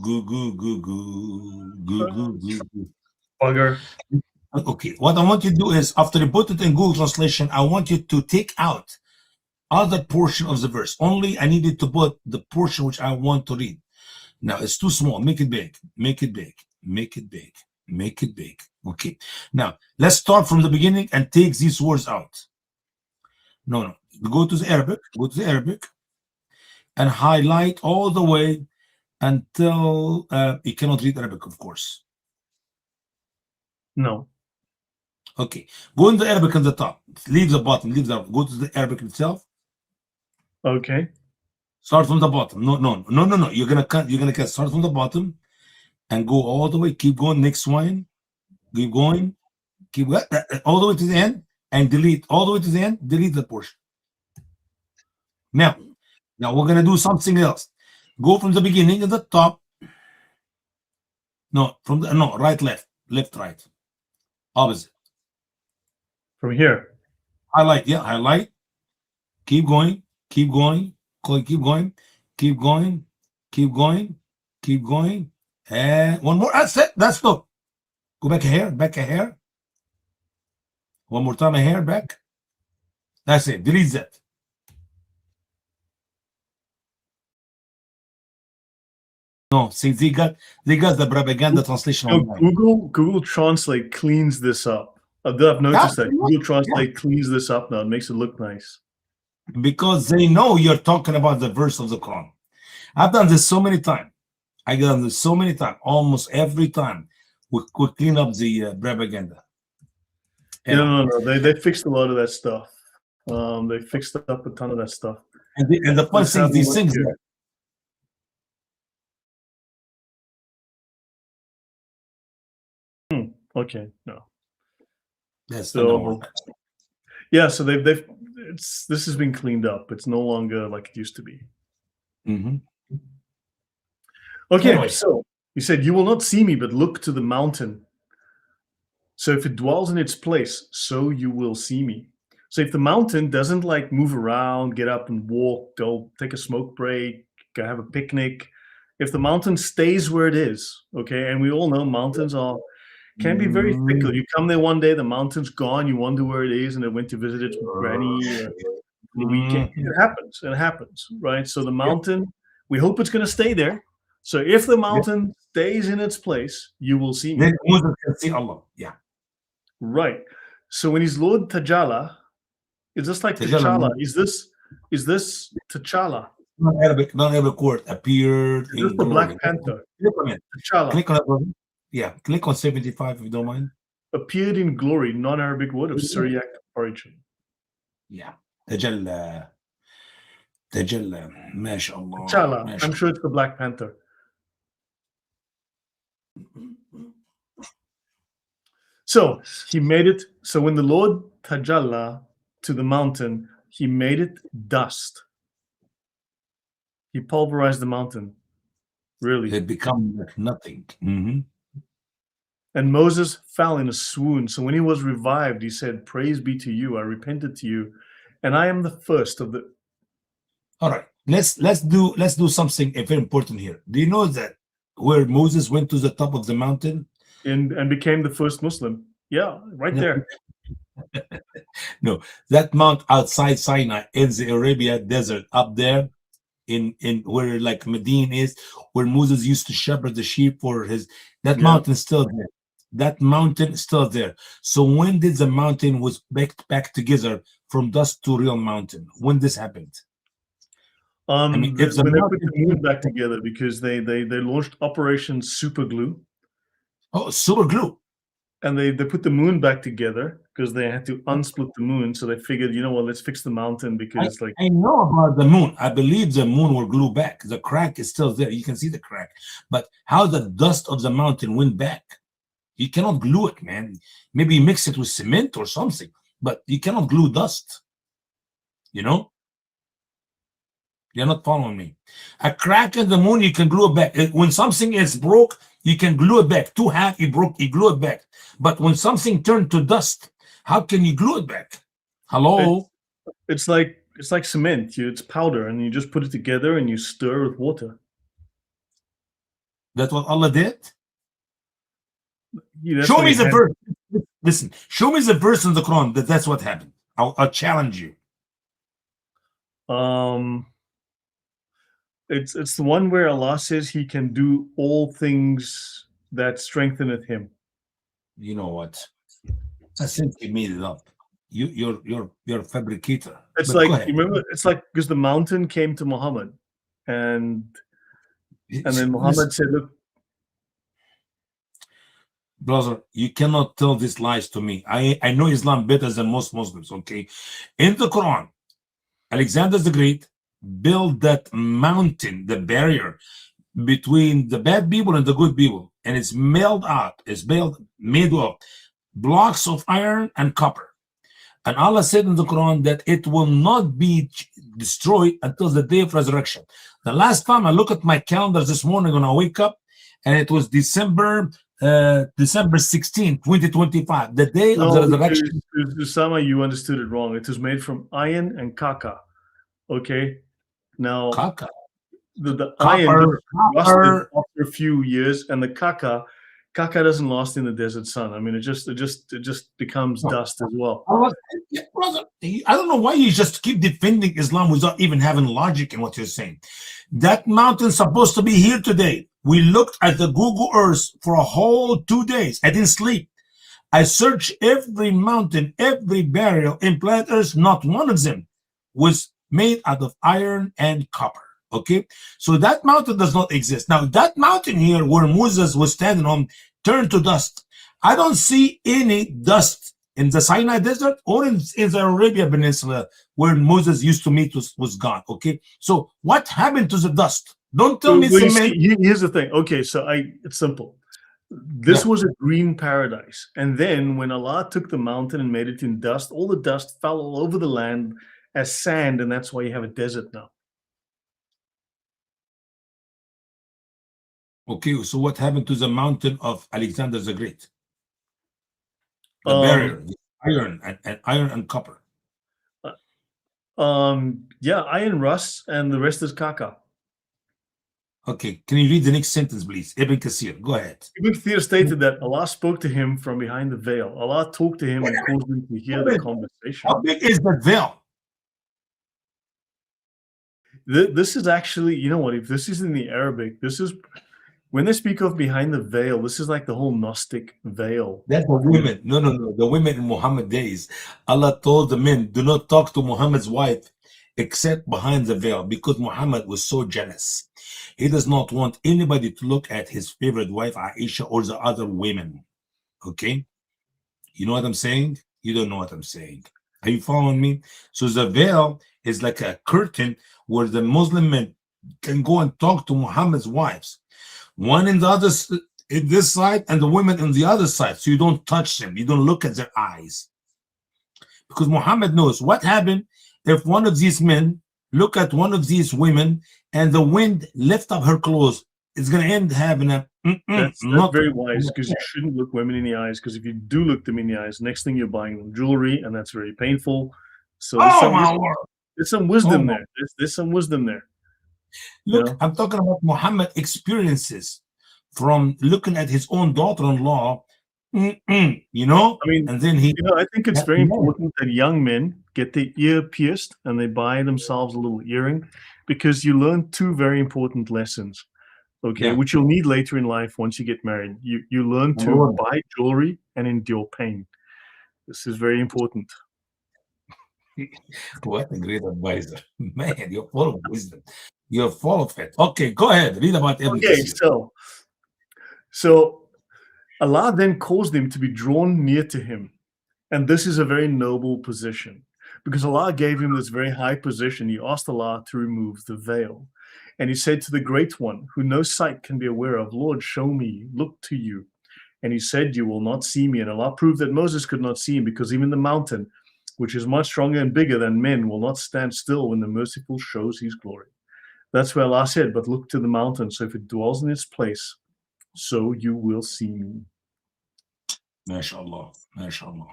Bugger. Okay, what I want you to do is, after you put it in Google Translation, I want you to take out other portion of the verse. Only I needed to put the portion which I want to read. Now it's too small. Make it big. Make it big. Make it big. Make it big. Okay. Now let's start from the beginning and take these words out. No. Go to the Arabic. Go to the Arabic and highlight all the way until you cannot read Arabic, of course. No. Okay. Go in the Arabic on the top. Leave the bottom. Leave the. Go to the Arabic itself. Okay. Start from the bottom. No. You're gonna cut. Start from the bottom and go all the way. Keep going. Next one. Keep going. Keep all the way to the end and delete. All the way to the end. Delete the portion. Now we're gonna do something else. Go from the beginning at the top. No, right, left, right, opposite. From here. Highlight. Yeah, highlight. Keep going. Keep going. Keep going. Keep going. Keep going. Keep going. And one more. That's it. That's good. Go back a hair. Back a hair. One more time a hair back. That's it. Delete that. No, see, they got the propaganda translation online. Google Translate cleans this up. I've noticed that Google Translate cleans this up now. It makes it look nice. Because they know you're talking about the verse of the Quran. I've done this so many times. Almost every time we could clean up the propaganda. No. They fixed a lot of that stuff. They fixed up a ton of that stuff. And the fun thing, these things. Okay, no. Yes. So yeah, so this has been cleaned up. It's no longer like it used to be. Mm-hmm. Okay, anyway. So you said, "You will not see me, but look to the mountain. So if it dwells in its place, so you will see me." So if the mountain doesn't like move around, get up and walk, go take a smoke break, go have a picnic, if the mountain stays where it is, okay, and we all know mountains can be very fickle. You come there one day, the mountain's gone, you wonder where it is, and it went to visit its granny the weekend. It happens, right? So the mountain, we hope it's going to stay there. So if the mountain stays in its place, you will see me. Then Moses can see Allah. Yeah. Right. So when he's Lord Tajala, it's just like T'Challa. Is this T'Challa? Non-Arabic word appeared. Is this the Black Panther? T'Challa. Click on it. Yeah, click on 75 if you don't mind. Appeared in glory, non-Arabic word of Syriac origin. Yeah. Tajalla. MashaAllah. T'Challa. I'm sure it's the Black Panther. So he made it. So when the Lord Tajalla to the mountain, he made it dust. He pulverized the mountain. Really. It became like nothing. Mm-hmm. And Moses fell in a swoon. So when he was revived, he said, "Praise be to you. I repented to you, and I am the first of the." All right. Let's do something very important here. Do you know that where Moses went to the top of the mountain, and became the first Muslim. Yeah, right No, there. no, that mount outside Sinai in the Arabia desert up there in where like Medine is, where Moses used to shepherd the sheep for his, that Yeah. mountain is still there. That mountain is still there. So when did the mountain was back together from dust to real mountain? When this happened? I mean, if the When they put the mountain, moon back together because they launched Operation Super Glue, oh, super glue. and they put the moon back together because they had to unsplit the moon. So they figured, you know what, let's fix the mountain I, because like I know about the moon. I believe the moon will glue back. The crack is still there. You can see the crack. But how the dust of the mountain went back? You cannot glue it, man. Maybe mix it with cement or something, but you cannot glue dust. You know, you're not following me. A crack in the moon, you can glue it back. When something is broke, you can glue it back. Two half, you broke, you glue it back. But when something turned to dust, how can you glue it back? it's Hello? it's like cement. It's powder, and you just put it together and you stir with water. That's what Allah did? That's Show what me he the had. verse. Listen, show me the verse in the Quran that's what happened. I'll challenge you. Um, it's the one where Allah says He can do all things that strengtheneth Him. You know what? I think you made it up. You're a fabricator. It's But go like you ahead. remember. It's like because the mountain came to Muhammad, and then Listen, Muhammad said, "Look, brother, you cannot tell these lies to me. I know Islam better than most Muslims, okay? In the Quran, Alexander the Great built that mountain, the barrier between the bad people and the good people, and it's made of blocks of iron and copper. And Allah said in the Quran that it will not be destroyed until the day of resurrection. The last time I look at my calendar this morning when I wake up, and it was December 16, 2025, the day of the no, resurrection. because Usama, you understood it wrong. It was made from iron and kaka." Okay, now Kaka, the iron just rusted copper. after a few years, and the kaka doesn't last in the desert sun. I mean, it just becomes No, dust as well. Allah, brother, I don't know why you just keep defending Islam without even having logic in what you're saying. That mountain's supposed to be here today. We looked at the Google Earth for a whole 2 days. I didn't sleep. I searched every mountain, every burial in planet Earth. Not one of them was made out of iron and copper. Okay, so that mountain does not exist. Now, that mountain here where Moses was standing on turned to dust. I don't see any dust in the Sinai desert or in the Arabia Peninsula where Moses used to meet was gone. Okay, so what happened to the dust? Don't tell me Well, you cement. see, here's the thing. Okay, so it's simple. This Yeah. was a green paradise, and then when Allah took the mountain and made it in dust, all the dust fell all over the land as sand, and that's why you have a desert now. Okay, so what happened to the mountain of Alexander the Great? The Um, barrier, the iron and iron and copper. yeah, iron rust, and the rest is kaka. Okay, can you read the next sentence, please? Ibn Kathir, go ahead. Ibn Kathir stated that Allah spoke to him from behind the veil. Allah talked to him and caused him to hear the How conversation. big is that veil? This is actually, you know what, if this is in the Arabic, this is when they speak of behind the veil, this is like the whole Gnostic veil. That's the women. No, no, no. The women in Muhammad days. Allah told the men, do not talk to Muhammad's wife except behind the veil because Muhammad was so jealous. He does not want anybody to look at his favorite wife, Aisha, or the other women. Okay? You know what I'm saying? You don't know what I'm saying. Are you following me? So the veil is like a curtain where the Muslim men can go and talk to Muhammad's wives. One in the other, in this side, and the women in the other side. So you don't touch them. You don't look at their eyes. Because Muhammad knows what happened if one of these men look at one of these women and the wind lift up her clothes. It's going to end having a That's not. very wise because you shouldn't look women in the eyes, because if you do look them in the eyes, next thing you're buying them jewelry, and that's very painful. So Oh my word. there's some Oh wisdom my. there. There's some wisdom there. You Look, know? I'm talking about Muhammad experiences. from looking at his own daughter-in-law, you know, I mean, and then he I think it's got very married. important that young men get their ear pierced and they buy themselves a little earring because you learn two very important lessons, okay, Yeah. which you'll need later in life once you get married. You learn Number to one. buy jewelry and endure pain. This is very important. What a great advisor. Man, you're full of wisdom. You're full of it. Okay, go ahead. Read about Ibn Okay, Kasir. so Allah then caused him to be drawn near to him. And this is a very noble position because Allah gave him this very high position. He asked Allah to remove the veil. And he said to the Great One, who no sight can be aware of, Lord, show me, look to you. And he said, you will not see me. And Allah proved that Moses could not see him because even the mountain, which is much stronger and bigger than men, will not stand still when the merciful shows his glory. That's where Allah said, but look to the mountain. So if it dwells in its place, so you will see me. MashaAllah. MashaAllah.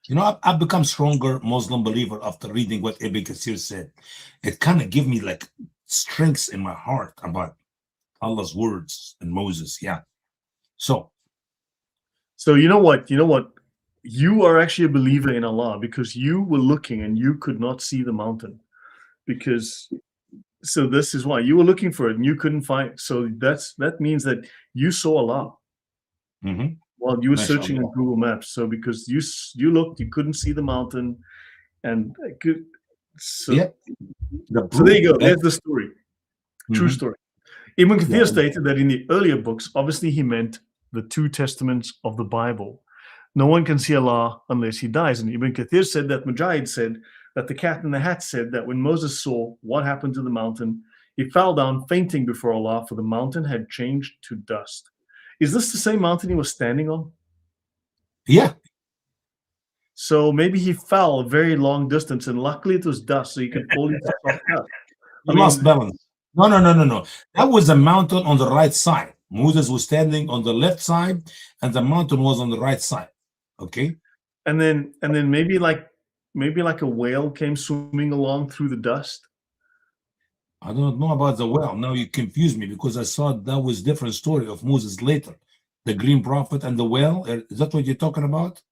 You know, I've become stronger Muslim believer after reading what Ibn Kathir said. It kind of gave me like strength in my heart about Allah's words and Moses. Yeah. So, So you know what? You know what? You are actually a believer in Allah because you were looking and you could not see the mountain. Because so this is why you were looking for it and you couldn't find. So that means that you saw Allah mhm, while you were searching on MashaAllah. Google Maps. So because you looked, you couldn't see the mountain, and so Yeah, the so there proof. you go. That, There's the story. True mhm, story. Ibn yeah, Kathir stated that in the earlier books, obviously he meant the two testaments of the Bible. No one can see Allah unless he dies. And Ibn Kathir said that Mujahid said that the cat in the hat said that when Moses saw what happened to the mountain, he fell down fainting before Allah, for the mountain had changed to dust. Is this the same mountain he was standing on? yeah. So maybe he fell a very long distance, and luckily it was dust, so he could fall into soft dust. I I lost mean, balance. No, no, no, no, no. That was a mountain on the right side. Moses was standing on the left side, and the mountain was on the right side. Okay. and then maybe like a whale came swimming along through the dust. I don't know about the well. Now you confuse me because I saw that was different story of Moses later. The green prophet and the well. Is that what you're talking about?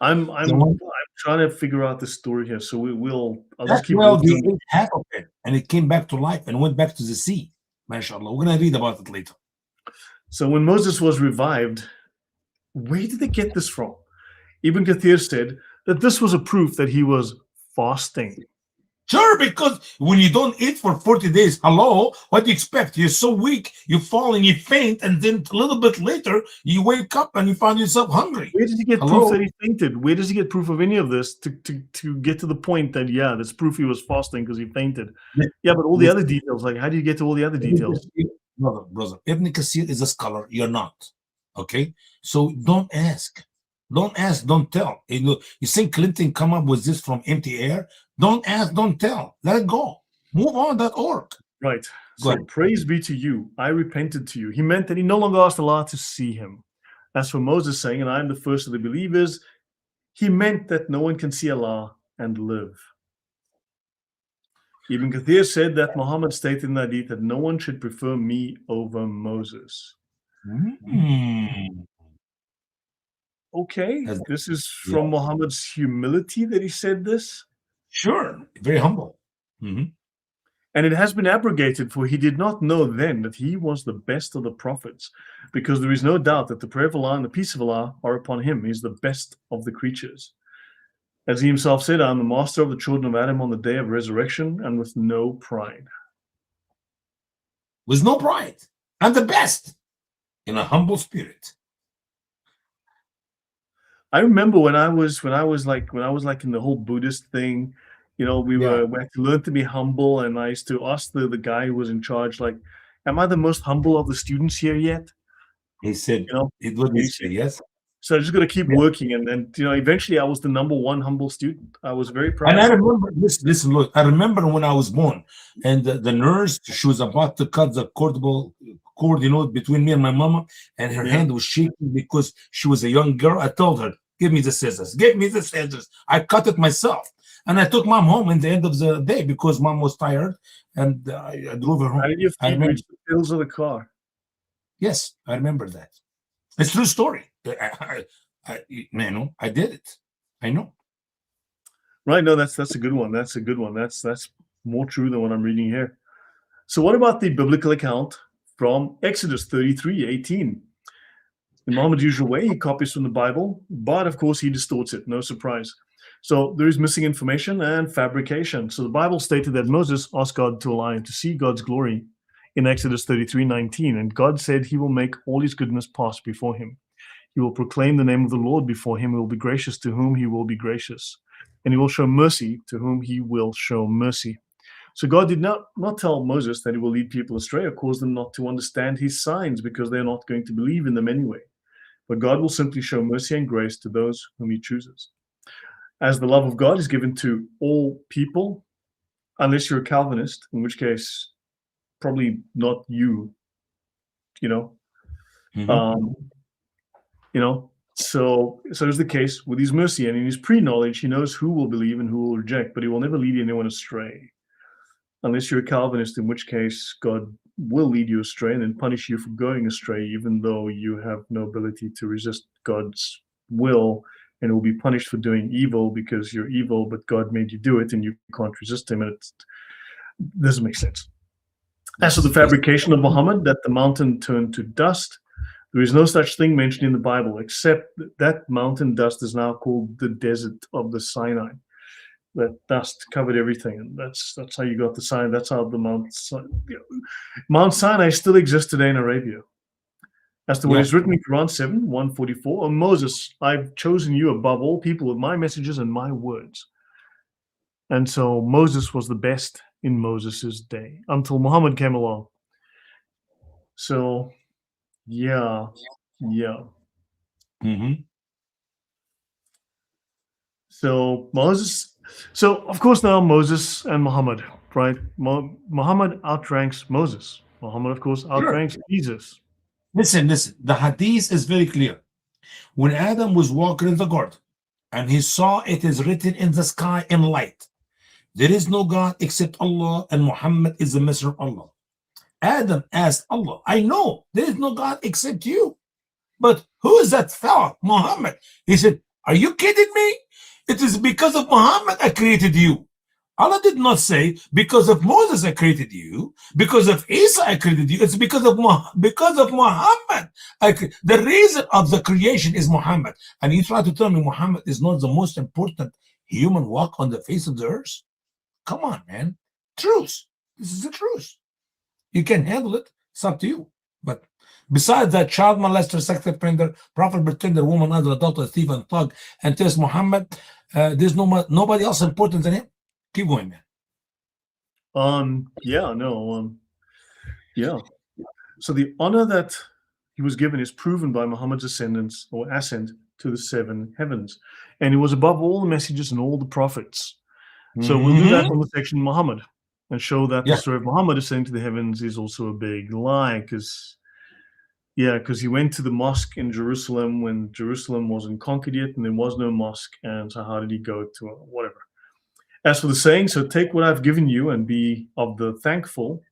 I'm The I'm one I'm trying to figure out the story here, so I'll that just keep well, working they on. ate half of it and it came back to life and went back to the sea. MashaAllah. We're gonna read about it later. So when Moses was revived, where did they get this from? Ibn Kathir said that this was a proof that he was fasting. Sure, because when you don't eat for 40 days, hello, what do you expect? You're so weak, you fall and you faint, and then a little bit later, you wake up and you find yourself hungry. Where did he get proof that Hello? he fainted? Where does he get proof of any of this to get to the point that, yeah, that's proof he was fasting because he fainted? Yeah, but all the other Listen, details, like how do you get to all the other Ibn details? Kathir, brother, Ibn Kathir is a scholar. You're not. Okay? So don't ask. Don't ask, don't tell. You think Clinton come up with this from empty air? Don't ask, don't tell. Let it go. Move on.org. Right. Go So ahead. praise be to you. I repented to you. He meant that he no longer asked Allah to see him. As for Moses saying, and I am the first of the believers, he meant that no one can see Allah and live. Ibn Kathir said that Muhammad stated in the hadith that no one should prefer me over Moses. Mm. Okay, That's- this is yeah, from Muhammad's humility that he said this. sure. Very humble. Mhm. And it has been abrogated, for he did not know then that he was the best of the prophets, because there is no doubt that the prayer of Allah and the peace of Allah are upon him. He is the best of the creatures. As he himself said, I am the master of the children of Adam on the day of resurrection, and with no pride. With no pride. And the best in a humble spirit. I remember when I was like in the whole Buddhist thing, we Yeah. had to learn to be humble, and I used to ask the guy who was in charge, like, am I the most humble of the students here yet? He said, You know, it would he say yes. So I just got to keep Yeah. working, and eventually I was the number one humble student. I was very And I proud. remember, listen, look, I remember when I was born and the nurse, she was about to cut the cord, between me and my mama, and her Yeah, hand was shaking because she was a young girl. I told her, give me the scissors, give me the scissors. I cut it myself. And I took mom home in the end of the day because mom was tired and I drove her how home. did your I feet remember reach the wheels of the car? Yes, I remember that. It's true story. I did it. I know. Right? No, that's a good one. That's a good one. That's more true than what I'm reading here. So, what about the biblical account from Exodus 33:18? In Muhammad's usual way, he copies from the Bible, but of course he distorts it. No surprise. So there is missing information and fabrication. So the Bible stated that Moses asked God to allow him to see God's glory in Exodus 33:19, and God said he will make all his goodness pass before him. He will proclaim the name of the Lord before him. He will be gracious to whom he will be gracious, and he will show mercy to whom he will show mercy. So God did not tell Moses that he will lead people astray or cause them not to understand his signs because they're not going to believe in them anyway. But God will simply show mercy and grace to those whom he chooses. As the love of God is given to all people, unless you're a Calvinist, in which case, probably not you, you know. Mhm. Um, so is the case with his mercy, and in his pre-knowledge, he knows who will believe and who will reject, but he will never lead anyone astray. Unless you're a Calvinist, in which case God will lead you astray and then punish you for going astray, even though you have no ability to resist God's will, and will be punished for doing evil because you're evil, but God made you do it and you can't resist him, and it doesn't make sense. As for the Yes. Yes. fabrication of Muhammad, that the mountain turned to dust, there is no such thing mentioned in the Bible, except that mountain dust is now called the desert of the Sinai. That dust covered everything, and that's how you got the sign. That's how the Mount Sinai still exists today in Arabia. As to what Yeah. is written in Quran 7, 144, Moses, I've chosen you above all people with my messages and my words. And so Moses was the best in Moses's day until Muhammad came along. So yeah, yeah. Hmm. So Moses. So of course now Moses and Muhammad, right? Muhammad outranks Moses. Muhammad, of course, Sure. outranks Jesus. Listen, listen. The hadith is very clear. When Adam was walking in the garden and he saw it is written in the sky in light, there is no God except Allah and Muhammad is the messenger of Allah. Adam asked Allah, I know there is no God except you, but who is that fellow, Muhammad? He said, are you kidding me? It is because of Muhammad I created you. Allah did not say, because of Moses I created you, because of Isa I created you. It's because of Muhammad. The reason of the creation is Muhammad. And you try to tell me Muhammad is not the most important human walk on the face of the earth? Come on, man. Truth. This is the truth. You can handle it. It's up to you. But besides that, child molester, sex offender, prophet, pretender, woman, other adulterer, thief, and thug, and test Muhammad, there's nobody else important than him. Keep going, man. Yeah, no, yeah. So the honor that he was given is proven by Muhammad's ascendance or ascent to the seven heavens, and he was above all the messages and all the prophets. So we'll do that Mhm. on the section Muhammad and show that the Yeah. story of Muhammad ascending to the heavens is also a big lie, because he went to the mosque in Jerusalem when Jerusalem wasn't conquered yet, and there was no mosque. And so how did he go to whatever? As for the saying, so take what I've given you and be of the thankful.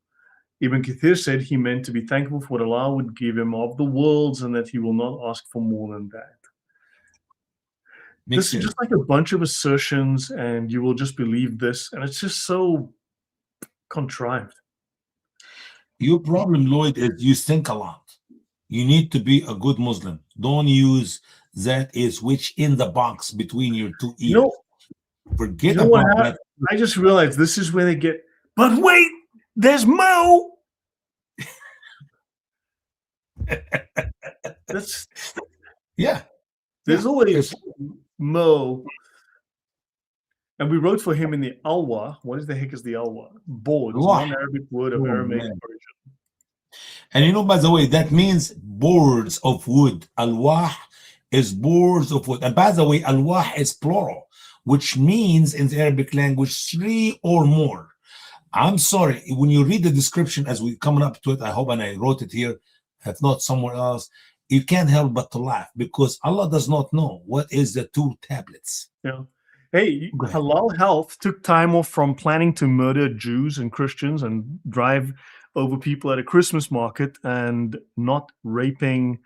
Ibn Kathir said he meant to be thankful for what Allah would give him of the worlds and that he will not ask for more than that. Makes This is sense. just like a bunch of assertions, and you will just believe this, and it's just so contrived. Your problem, Lloyd, is you think a lot. You need to be a good Muslim. Don't use that is which in the box between your two You ears. know, Forget what about happened? that. I just realized this is where they get. But wait, there's Mo. That's Yeah. There's Yeah. always Mo, and we wrote for him in the Alwa. What the heck is the Alwa? Boards, Allah. non-Arabic word of Oh, Aramaic man. origin. And you know, by the way, that means boards of wood. Alwah is boards of wood. And by the way, alwah is plural, which means in the Arabic language, three or more. I'm sorry, when you read the description as we coming up to it, I hope, and I wrote it here, if not somewhere else, you can't help but to laugh because Allah does not know what is the two tablets. Yeah. Hey, Go ahead. Halal Health took time off from planning to murder Jews and Christians and drive over people at a Christmas market and not raping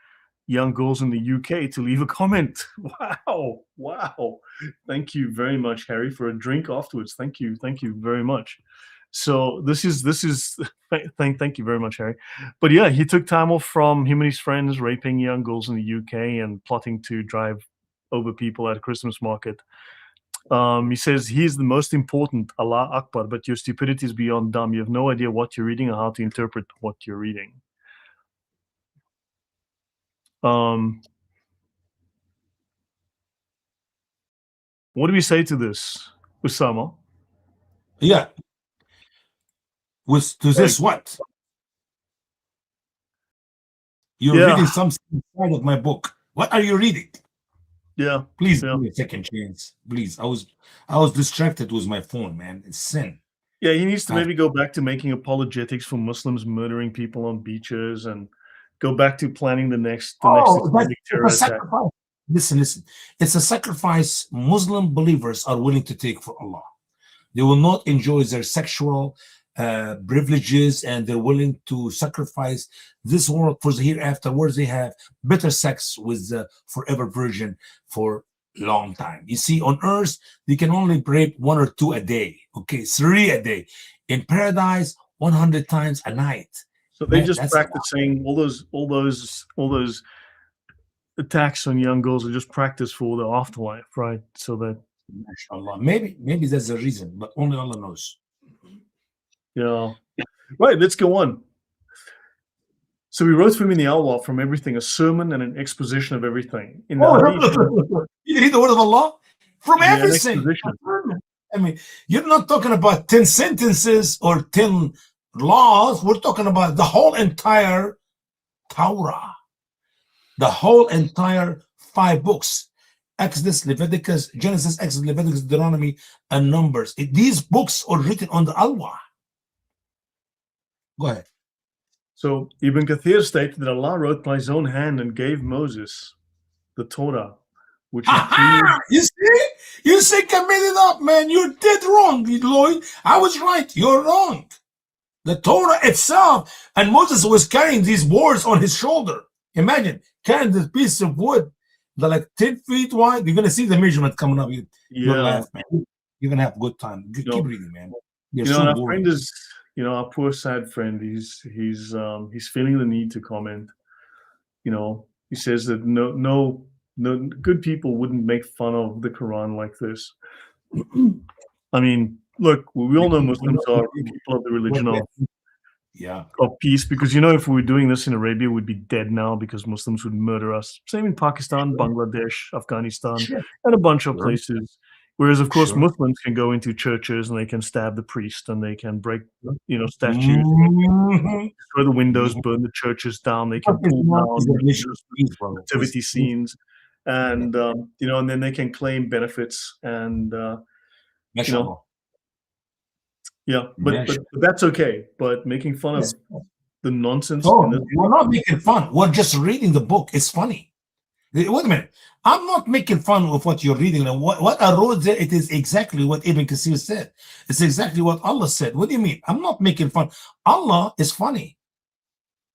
young girls in the UK to leave a comment. Wow. Wow. Thank you very much, Harry, for a drink afterwards. Thank you. Thank you very much. So this is thank you very much, Harry. But yeah, he took time off from him and his friends raping young girls in the UK and plotting to drive over people at a Christmas market. He says he is the most important, Allah Akbar, but your stupidity is beyond dumb. You have no idea what you're reading or how to interpret what you're reading. What do we say to this, Usama? Yeah. To this, what? You're reading something inside of my book. What are you reading? Yeah. Please give me a second chance. Please. I was distracted with my phone, man. It's sin. Yeah, he needs to maybe go back to making apologetics for Muslims murdering people on beaches and go back to planning the next Islamic terror attack. Listen. It's a sacrifice Muslim believers are willing to take for Allah. They will not enjoy their sexual privileges, and they're willing to sacrifice this world for the hereafter, where they have better sex with the forever virgin for long time. You see, on earth they can only rape 1 or 2 a day, okay, 3 a day. In paradise, 100 times a night. So they just practicing all those attacks on young girls are just practice for the afterlife, right? So that, mashallah, maybe that's the reason, but only Allah knows. Yeah. Right, let's go on. So we wrote for him in the Allah from everything, a sermon and an exposition of everything. In the hadith, you read the word of Allah from everything. I mean, you're not talking about 10 sentences or 10 laws. We're talking about the whole entire Torah, the whole entire 5 books: Exodus, Leviticus, Genesis, Exodus, Leviticus, Deuteronomy, and Numbers. These books are written on the Allah. Go ahead. So Ibn Kathir stated that Allah wrote by his own hand and gave Moses the Torah, which is you say I made it up, man. You're dead wrong, Lloyd. I was right. You're wrong. The Torah itself, and Moses was carrying these words on his shoulder. Imagine carrying this piece of wood, they're like 10 feet wide. You're gonna see the measurement coming up. You'll laugh, man. You're gonna have a good time. Keep reading, man. Our friend is, our poor sad friend. He's feeling the need to comment. He says that no good people wouldn't make fun of the Quran like this. I mean, look, we all know Muslims are people of the religion of peace, because if we were doing this in Arabia, we'd be dead now because Muslims would murder us. Same in Pakistan, Bangladesh, Afghanistan, and a bunch of places. Whereas, of course, Muslims can go into churches and they can stab the priest and they can break, statues, destroy the windows, burn the churches down. They can pull down nativity scenes, and and then they can claim benefits and but that's okay. But making fun of the nonsense. We're not making fun. We're just reading the book. It's funny. Wait a minute. I'm not making fun of what you're reading. What I wrote there, it is exactly what Ibn Kathir said. It's exactly what Allah said. What do you mean? I'm not making fun. Allah is funny.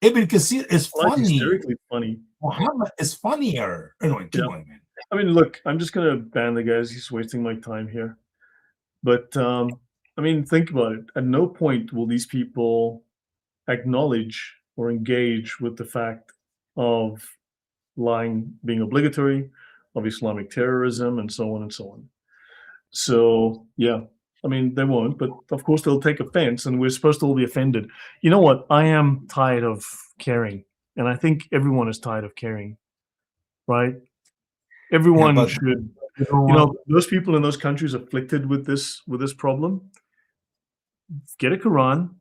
Ibn Kathir is funny. Hysterically funny. Muhammad is funnier. Anyway, keep going, man. I mean, look, I'm just going to ban the guys. He's wasting my time here. But, think about it. At no point will these people acknowledge or engage with the fact of lying being obligatory, of Islamic terrorism, and so on and so on. So, they won't, but of course they'll take offense, and we're supposed to all be offended. You know what? I am tired of caring, and I think everyone is tired of caring, right? Everyone should, those people in those countries afflicted with this problem, get a Quran,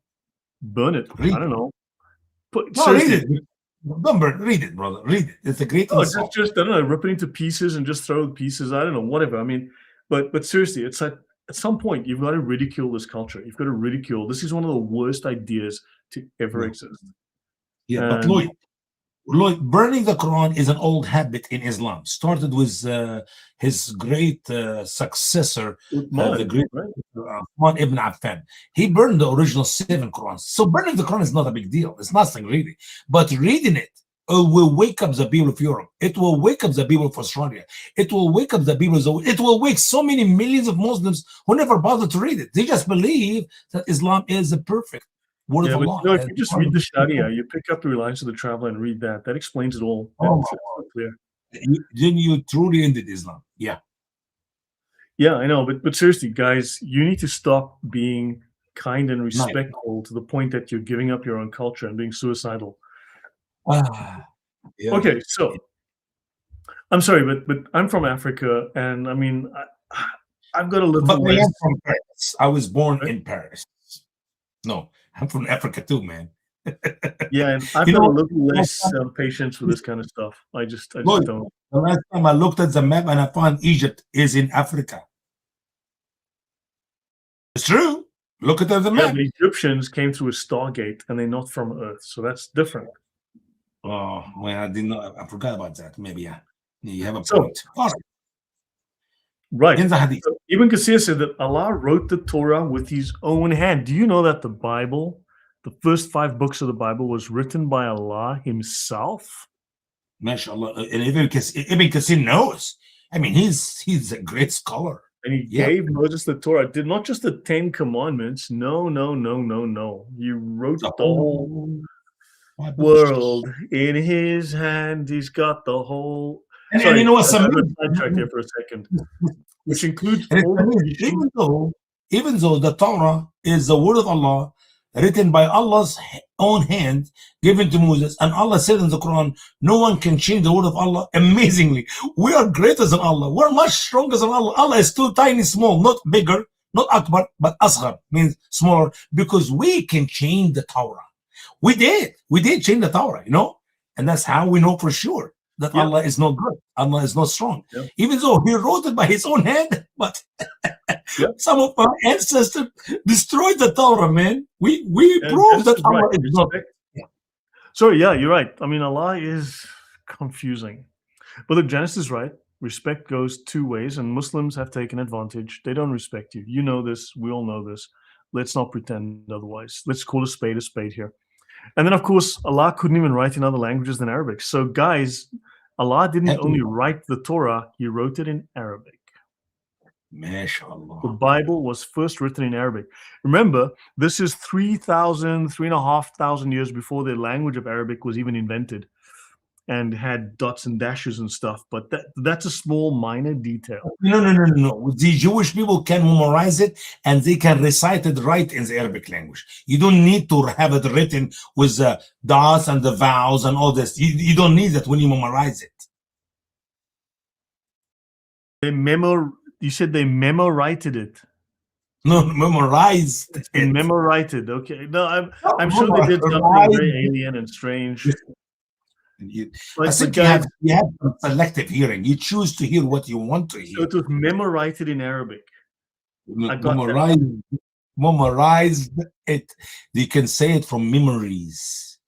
burn it. I don't know. Read it. Read it, brother. Read it. It's a great insult. Just I don't know, rip it into pieces and just throw the pieces. I don't know, whatever. I mean, but seriously, it's like at some point you've got to ridicule this culture. You've got to ridicule. This is one of the worst ideas to ever exist. Yeah, but Lloyd, Look, burning the Quran is an old habit in Islam. Started with his great successor, the Uthman, great right? Uthman ibn Affan. He burned the original 7 Qurans. So burning the Quran is not a big deal. It's nothing really. But reading it will wake up the people of Europe. It will wake up the people of Australia. It will wake up the people. It will wake so many millions of Muslims who never bothered to read it. They just believe that Islam is the perfect word of Yeah, but Allah. if you just read the Sharia, you pick up the Reliance of the Traveler and read that. That explains it all. Oh, It's so clear. then you truly ended Islam. Yeah. Yeah, I know, but seriously, guys, you need to stop being kind and Nice. respectful to the point that you're giving up your own culture and being suicidal. Ah, yeah. Okay, so I'm sorry, but I'm from Africa, and I mean, I've got a But little I less. am from Paris. I was born Right? in Paris. No, I'm from Africa too, man. Yeah, and I've You got a know, little last less time, patience for this kind of stuff. I just Lloyd, don't. the last time I looked at the map and I found Egypt is in Africa. It's true. Look at the Yeah, map. the Egyptians came through a Stargate, and they're not from Earth, so that's different. Oh, well, I didn't know. I forgot about that. Maybe yeah, you have a So, point. All right. right. In the Hadith. So Ibn Kathir said that Allah wrote the Torah with his own hand. Do you know that the Bible, the first 5 books of the Bible, was written by Allah himself? MashaAllah. And Ibn Kathir knows. I mean, he's a great scholar. And he Yeah. gave Moses the Torah. Did not just the 10 commandments. No, no, no, no, no. He wrote The the whole whole world in his hand. He's got the whole. and you Sorry, know what's I got amazing? sidetracked there for a second. Which includes And it's all the amazing. teaching. Even though the Torah is the word of Allah, written by Allah's own hand, given to Moses, and Allah said in the Quran, no one can change the word of Allah. Amazingly, we are greater than Allah. We're much stronger than Allah. Allah is too tiny, small, not bigger, not akbar, but asghar, means smaller, because we can change the Torah. We did change the Torah, and that's how we know for sure that Yeah. Allah is not good. Allah is not strong. Yeah. Even though he wrote it by his own hand, but Yeah. some of our ancestors destroyed the Torah, man. We And proved that Genesis, Allah right. is not. Yeah. Sorry, yeah, you're right. I mean, Allah is confusing. But look, Genesis is right. Respect goes 2 ways, and Muslims have taken advantage. They don't respect you. You know this. We all know this. Let's not pretend otherwise. Let's call a spade here. And then, of course, Allah couldn't even write in other languages than Arabic. So, guys, Allah didn't only write the Torah, he wrote it in Arabic. MashaAllah. The Bible was first written in Arabic. Remember, this is 3,500 years before the language of Arabic was even invented and had dots and dashes and stuff. But that's a small, minor detail. No. The Jewish people can memorize it and they can recite it right in the Arabic language. You don't need to have it written with the dots and the vowels and all this. You don't need that when you memorize it. You said they memorized it. No, memorized it. Memorized. Okay. No, I'm sure they did something very alien and strange. I think you have some selective hearing. You choose to hear what you want to hear. So it was memorized in Arabic. Memorized it. You can say it from memories.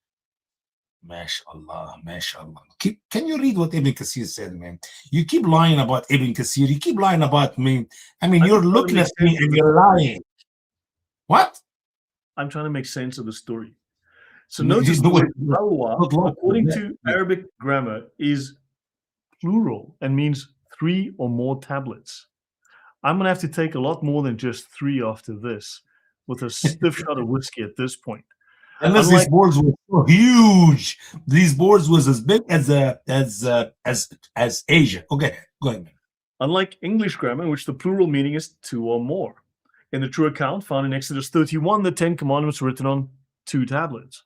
MashaAllah. Can you read what Ibn Kathir said, man? You keep lying about Ibn Kathir. You keep lying about me. I mean, you're looking at me and you're lying. What? I'm trying to make sense of the story. So notice the word alwa, according to Arabic grammar, is plural and means 3 or more tablets. I'm going to have to take a lot more than just 3 after this, with a stiff shot of whiskey at this point. Unless these boards were so huge. These boards was as big as Asia. Okay, go ahead. Unlike English grammar, in which the plural meaning is 2 or more. In the true account found in Exodus 31, the 10 commandments were written on 2 tablets.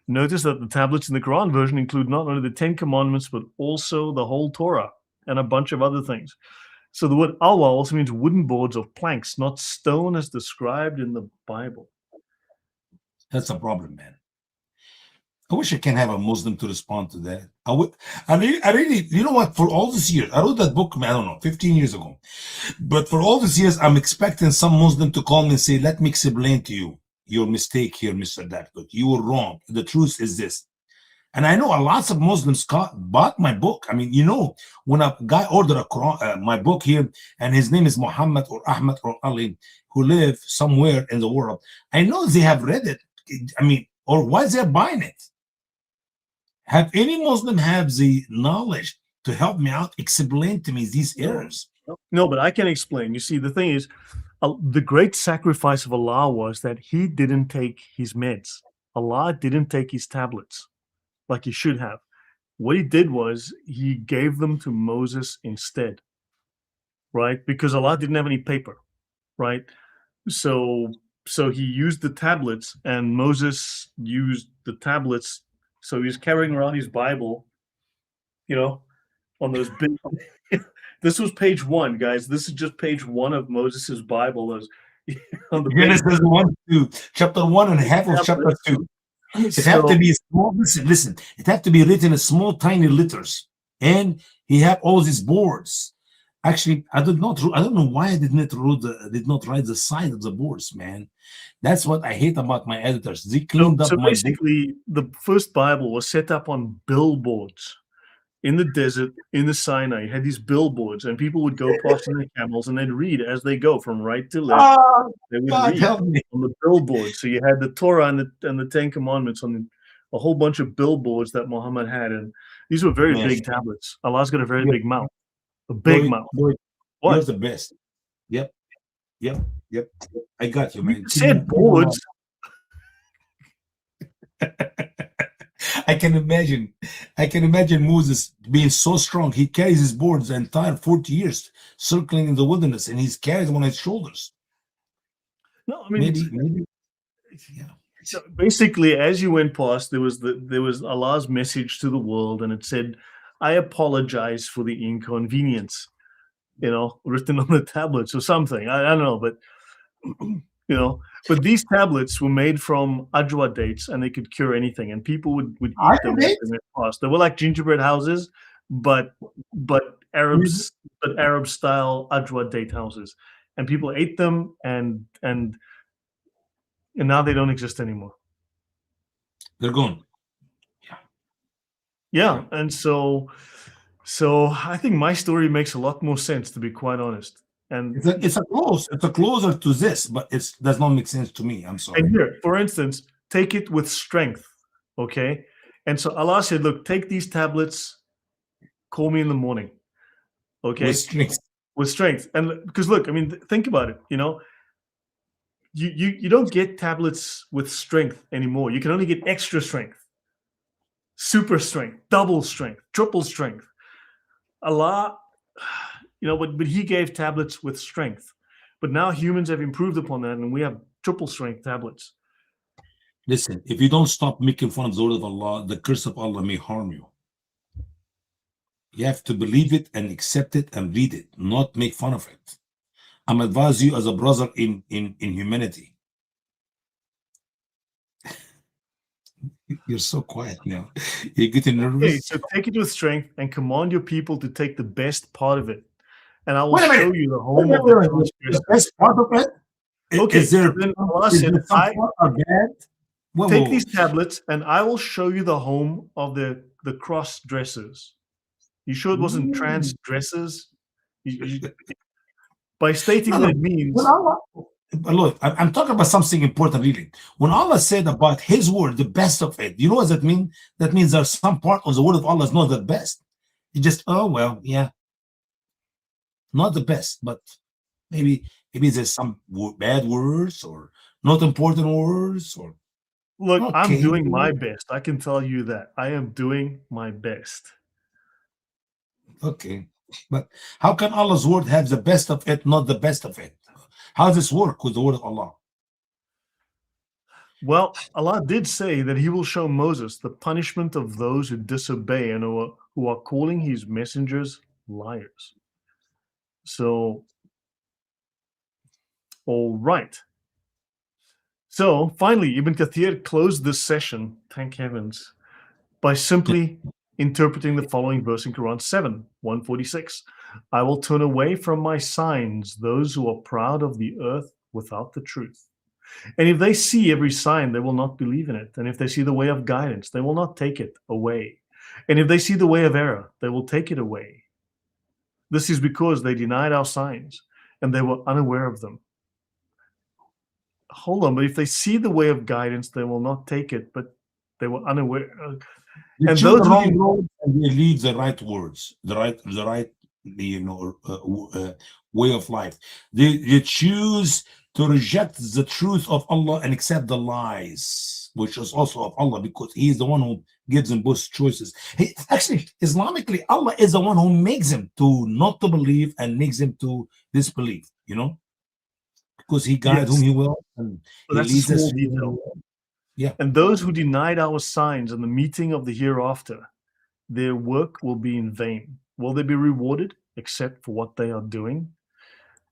Notice that the tablets in the Quran version include not only the 10 commandments, but also the whole Torah and a bunch of other things. So the word alwa also means wooden boards or planks, not stone as described in the Bible. That's a problem, man. I wish I can have a Muslim to respond to that. I really, you know what? For all these years, I wrote that book, I don't know, 15 years ago. But for all these years, I'm expecting some Muslim to call me and say, let me explain to you your mistake here, Mr. Dakdok. You were wrong. The truth is this. And I know a lots of Muslims bought my book. I mean, when a guy ordered my book here, and his name is Muhammad or Ahmed or Ali, who live somewhere in the world, I know they have read it. I mean, or why they're buying it? Have any Muslim have the knowledge to help me out, explain to me these errors? No, but I can explain. You see, the thing is, the great sacrifice of Allah was that he didn't take his meds. Allah didn't take his tablets like he should have. What he did was he gave them to Moses instead, right? Because Allah didn't have any paper, right? So he used the tablets, and Moses used the tablets. So he was carrying around his Bible, on those big. This was page 1, guys. This is just page 1 of Moses's Bible. Those on the Genesis 1, 2, chapter 1 and half of chapter 2. It have to be small. Listen. It have to be written in small, tiny letters, and he have all these boards. Actually, I don't know why I did not write the side of the boards, man. That's what I hate about my editors. They cleaned up my basically, the first Bible was set up on billboards in the desert, in the Sinai. You had these billboards, and people would go past in their camels, and they'd read as they go from right to left. They would God read help me. on the billboard. So you had the Torah and the Ten Commandments on a whole bunch of billboards that Muhammad had, and these were very big tablets. Allah's got a very big mouth, a big mouth. What? You're the best. Yep. I got you, man. You said boards. I can imagine Moses being so strong. He carries his boards the entire 40 years, circling in the wilderness, and he's carried them on his shoulders. No, I mean maybe. Yeah. So basically, as you went past, there was Allah's message to the world, and it said, "I apologize for the inconvenience," written on the tablets or something. I don't know, but but these tablets were made from ajwa dates, and they could cure anything, and people would eat them as they went past. They were like gingerbread houses, but Arab style ajwa date houses, and people ate them, and now they don't exist anymore. They're gone. Yeah, and so I think my story makes a lot more sense, to be quite honest. And it's a closer to this, but it does not make sense to me. I'm sorry. And here, for instance, take it with strength, okay? And so Allah said, "Look, take these tablets, call me in the morning," okay? With strength, and because look, I mean, think about it. You don't get tablets with strength anymore. You can only get extra strength, super strength, double strength, triple strength. Allah, but he gave tablets with strength. But now humans have improved upon that, and we have triple strength tablets. Listen, if you don't stop making fun of the word of Allah, the curse of Allah may harm you. You have to believe it and accept it and read it, not make fun of it. I'm advising you as a brother in humanity. You're so quiet now. You're getting nervous. Okay, so take it with strength and command your people to take the best part of it, and I will show you the home of the best part of it. Okay, is there, then Allah said, take these tablets, and I will show you the home of the cross dressers. You sure it wasn't trans dressers? By stating that means. But look, I'm talking about something important, really. When Allah said about His word, the best of it, you know what that means? That means there's some part of the word of Allah is not the best. You just, yeah, not the best, but maybe there's some bad words or not important words or. Look, okay. I'm doing my best. I can tell you that I am doing my best. Okay, but how can Allah's word have the best of it, not the best of it? How does this work with the word of Allah? Well, Allah did say that He will show Moses the punishment of those who disobey and who are calling His messengers liars. So, all right. So, finally, Ibn Kathir closed this session, thank heavens, by simply interpreting the following verse in Quran 7:146. I will turn away from my signs those who are proud of the earth without the truth. And if they see every sign, they will not believe in it. And if they see the way of guidance, they will not take it away. And if they see the way of error, they will take it away. This is because they denied our signs and they were unaware of them. Hold on, but if they see the way of guidance, they will not take it, but they were unaware. They And choose the those who wrong did, road and they lead the right words, the right, way of life. They choose to reject the truth of Allah and accept the lies, which is also of Allah, because He is the one who gives them both choices. Actually, Islamically, Allah is the one who makes them to not to believe and makes them to disbelieve. Because He guides whom yes, He will and but He that's a leads us small to whom He detail. will. Yeah. And those who denied our signs and the meeting of the hereafter, their work will be in vain. Will they be rewarded except for what they are doing?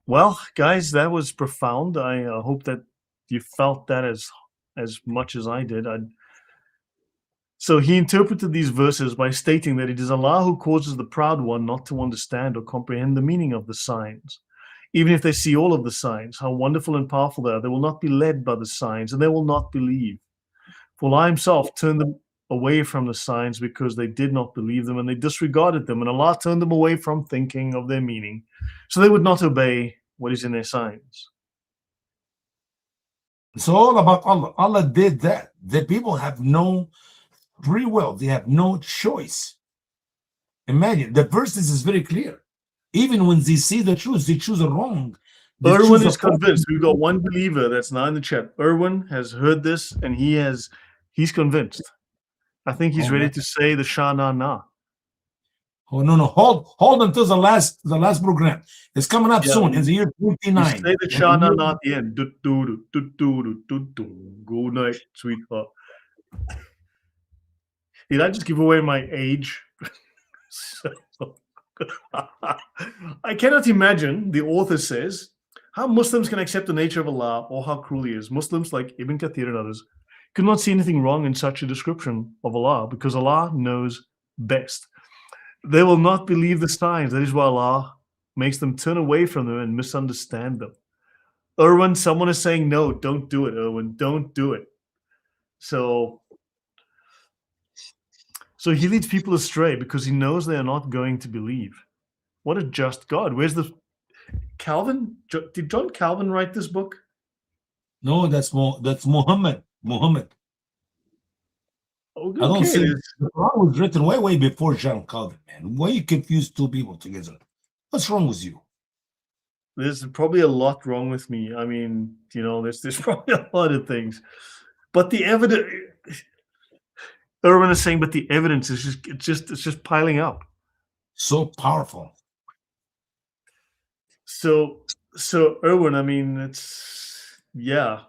Well, guys, that was profound. I hope that you felt that as much as I did. So he interpreted these verses by stating that it is Allah who causes the proud one not to understand or comprehend the meaning of the signs. Even if they see all of the signs, how wonderful and powerful they are, they will not be led by the signs and they will not believe. For Allah Himself turned them away from the signs because they did not believe them and they disregarded them. And Allah turned them away from thinking of their meaning, so they would not obey what is in their signs. It's all about Allah. Allah did that. The people have no free will. They have no choice. Imagine, the verses is very clear. Even when they see the truth, they choose the wrong. They Erwin choose is the convinced. We've got one believer that's now in the chat. Erwin has heard this and he's convinced. I think he's Oh ready man. to say the Shah Na Na. Oh no, no. Hold until the last program. It's coming up Yeah, soon in the year you 29. say the In the Shah Na year, Na at the end. Do, do, do, do, do, do, do. Good night, sweetheart. Did I just give away my age? I cannot imagine, the author says, how Muslims can accept the nature of Allah or how cruel He is. Muslims like Ibn Kathir and others could not see anything wrong in such a description of Allah because Allah knows best. They will not believe the signs. That is why Allah makes them turn away from them and misunderstand them. Erwin, someone is saying, no, don't do it, Erwin. Don't do it. So he leads people astray because he knows they are not going to believe. What a just God. Where's the Calvin? Did John Calvin write this book? no, that's Muhammad. Muhammad. Oh, I don't okay. see the Quran was written way before John Calvin, man. Why you confuse two people together? What's wrong with you? There's probably a lot wrong with me. I mean, there's probably a lot of things. But the evidence, Erwin is saying, but the evidence is just piling up. So powerful. So Erwin, I mean, yeah.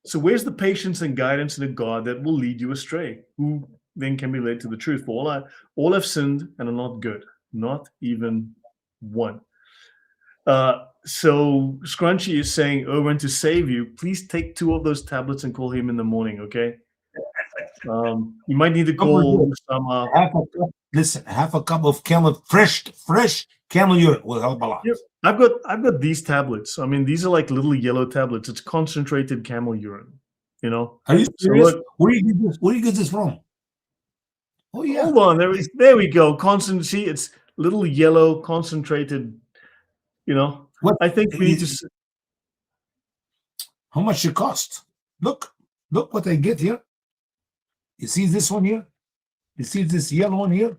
So where's the patience and guidance in a God that will lead you astray? Who then can be led to the truth? For all have sinned and are not good, not even one. So Scrunchy is saying, Erwin, to save you, please take 2 of those tablets and call him in the morning, okay? You might need to call Usama. Listen, half a cup of fresh camel urine will help a lot. Yeah, I've got these tablets. I mean, these are like little yellow tablets. It's concentrated camel urine. Are you So serious? look, Where do you get this from? Oh yeah. hold on, there we go. See, it's little yellow concentrated. What? I think we need to. How much it cost? Look what I get here. You see this one here? You see this yellow one here?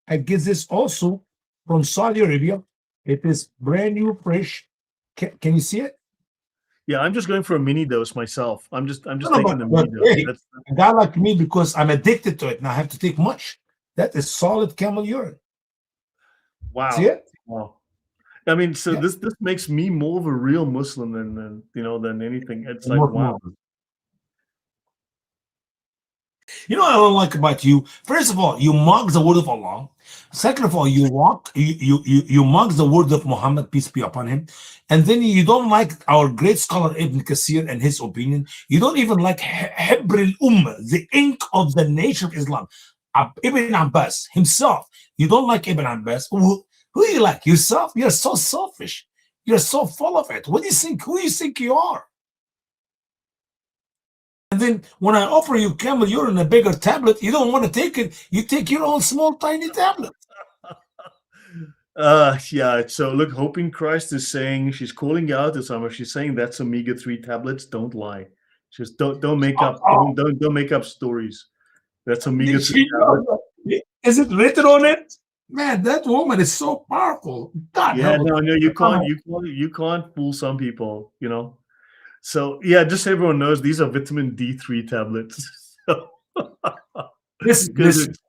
I get this also from Saudi Arabia. It is brand new, fresh. Can you see it? Yeah, I'm just going for a mini dose myself. I'm just No, taking the mini hey, dose. a guy like me, because I'm addicted to it, and I have to take much. That is solid camel urine. Wow. See it? Wow. I mean, so Yeah. this makes me more of a real Muslim than anything. It's like, wow. You know what I don't like about you? First of all, you mock the word of Allah. Second of all, you mock the word of Muhammad, peace be upon him. And then you don't like our great scholar Ibn Kathir and his opinion. You don't even like Hibr al-Ummah, the ink of the nation of Islam. Ibn Abbas himself. You don't like Ibn Abbas. Who do you like? Yourself? You're so selfish. You're so full of it. What do you think? Who do you think you are? And then when I offer you camel urine, a bigger tablet, you don't want to take it. You take your own small, tiny tablet. Yeah. So look, Hoping Christ is saying she's calling you out, Osama. She's saying that's omega-3 tablets. Don't lie. Just don't make Oh, up oh, don't make up stories. That's did omega-3 she tablet. know that? Is it written on it? Man, that woman is so powerful. God Yeah, help no, us. you can't fool some people, you know. So yeah, just so everyone knows, these are vitamin D3 tablets. Listen, Because listen. it's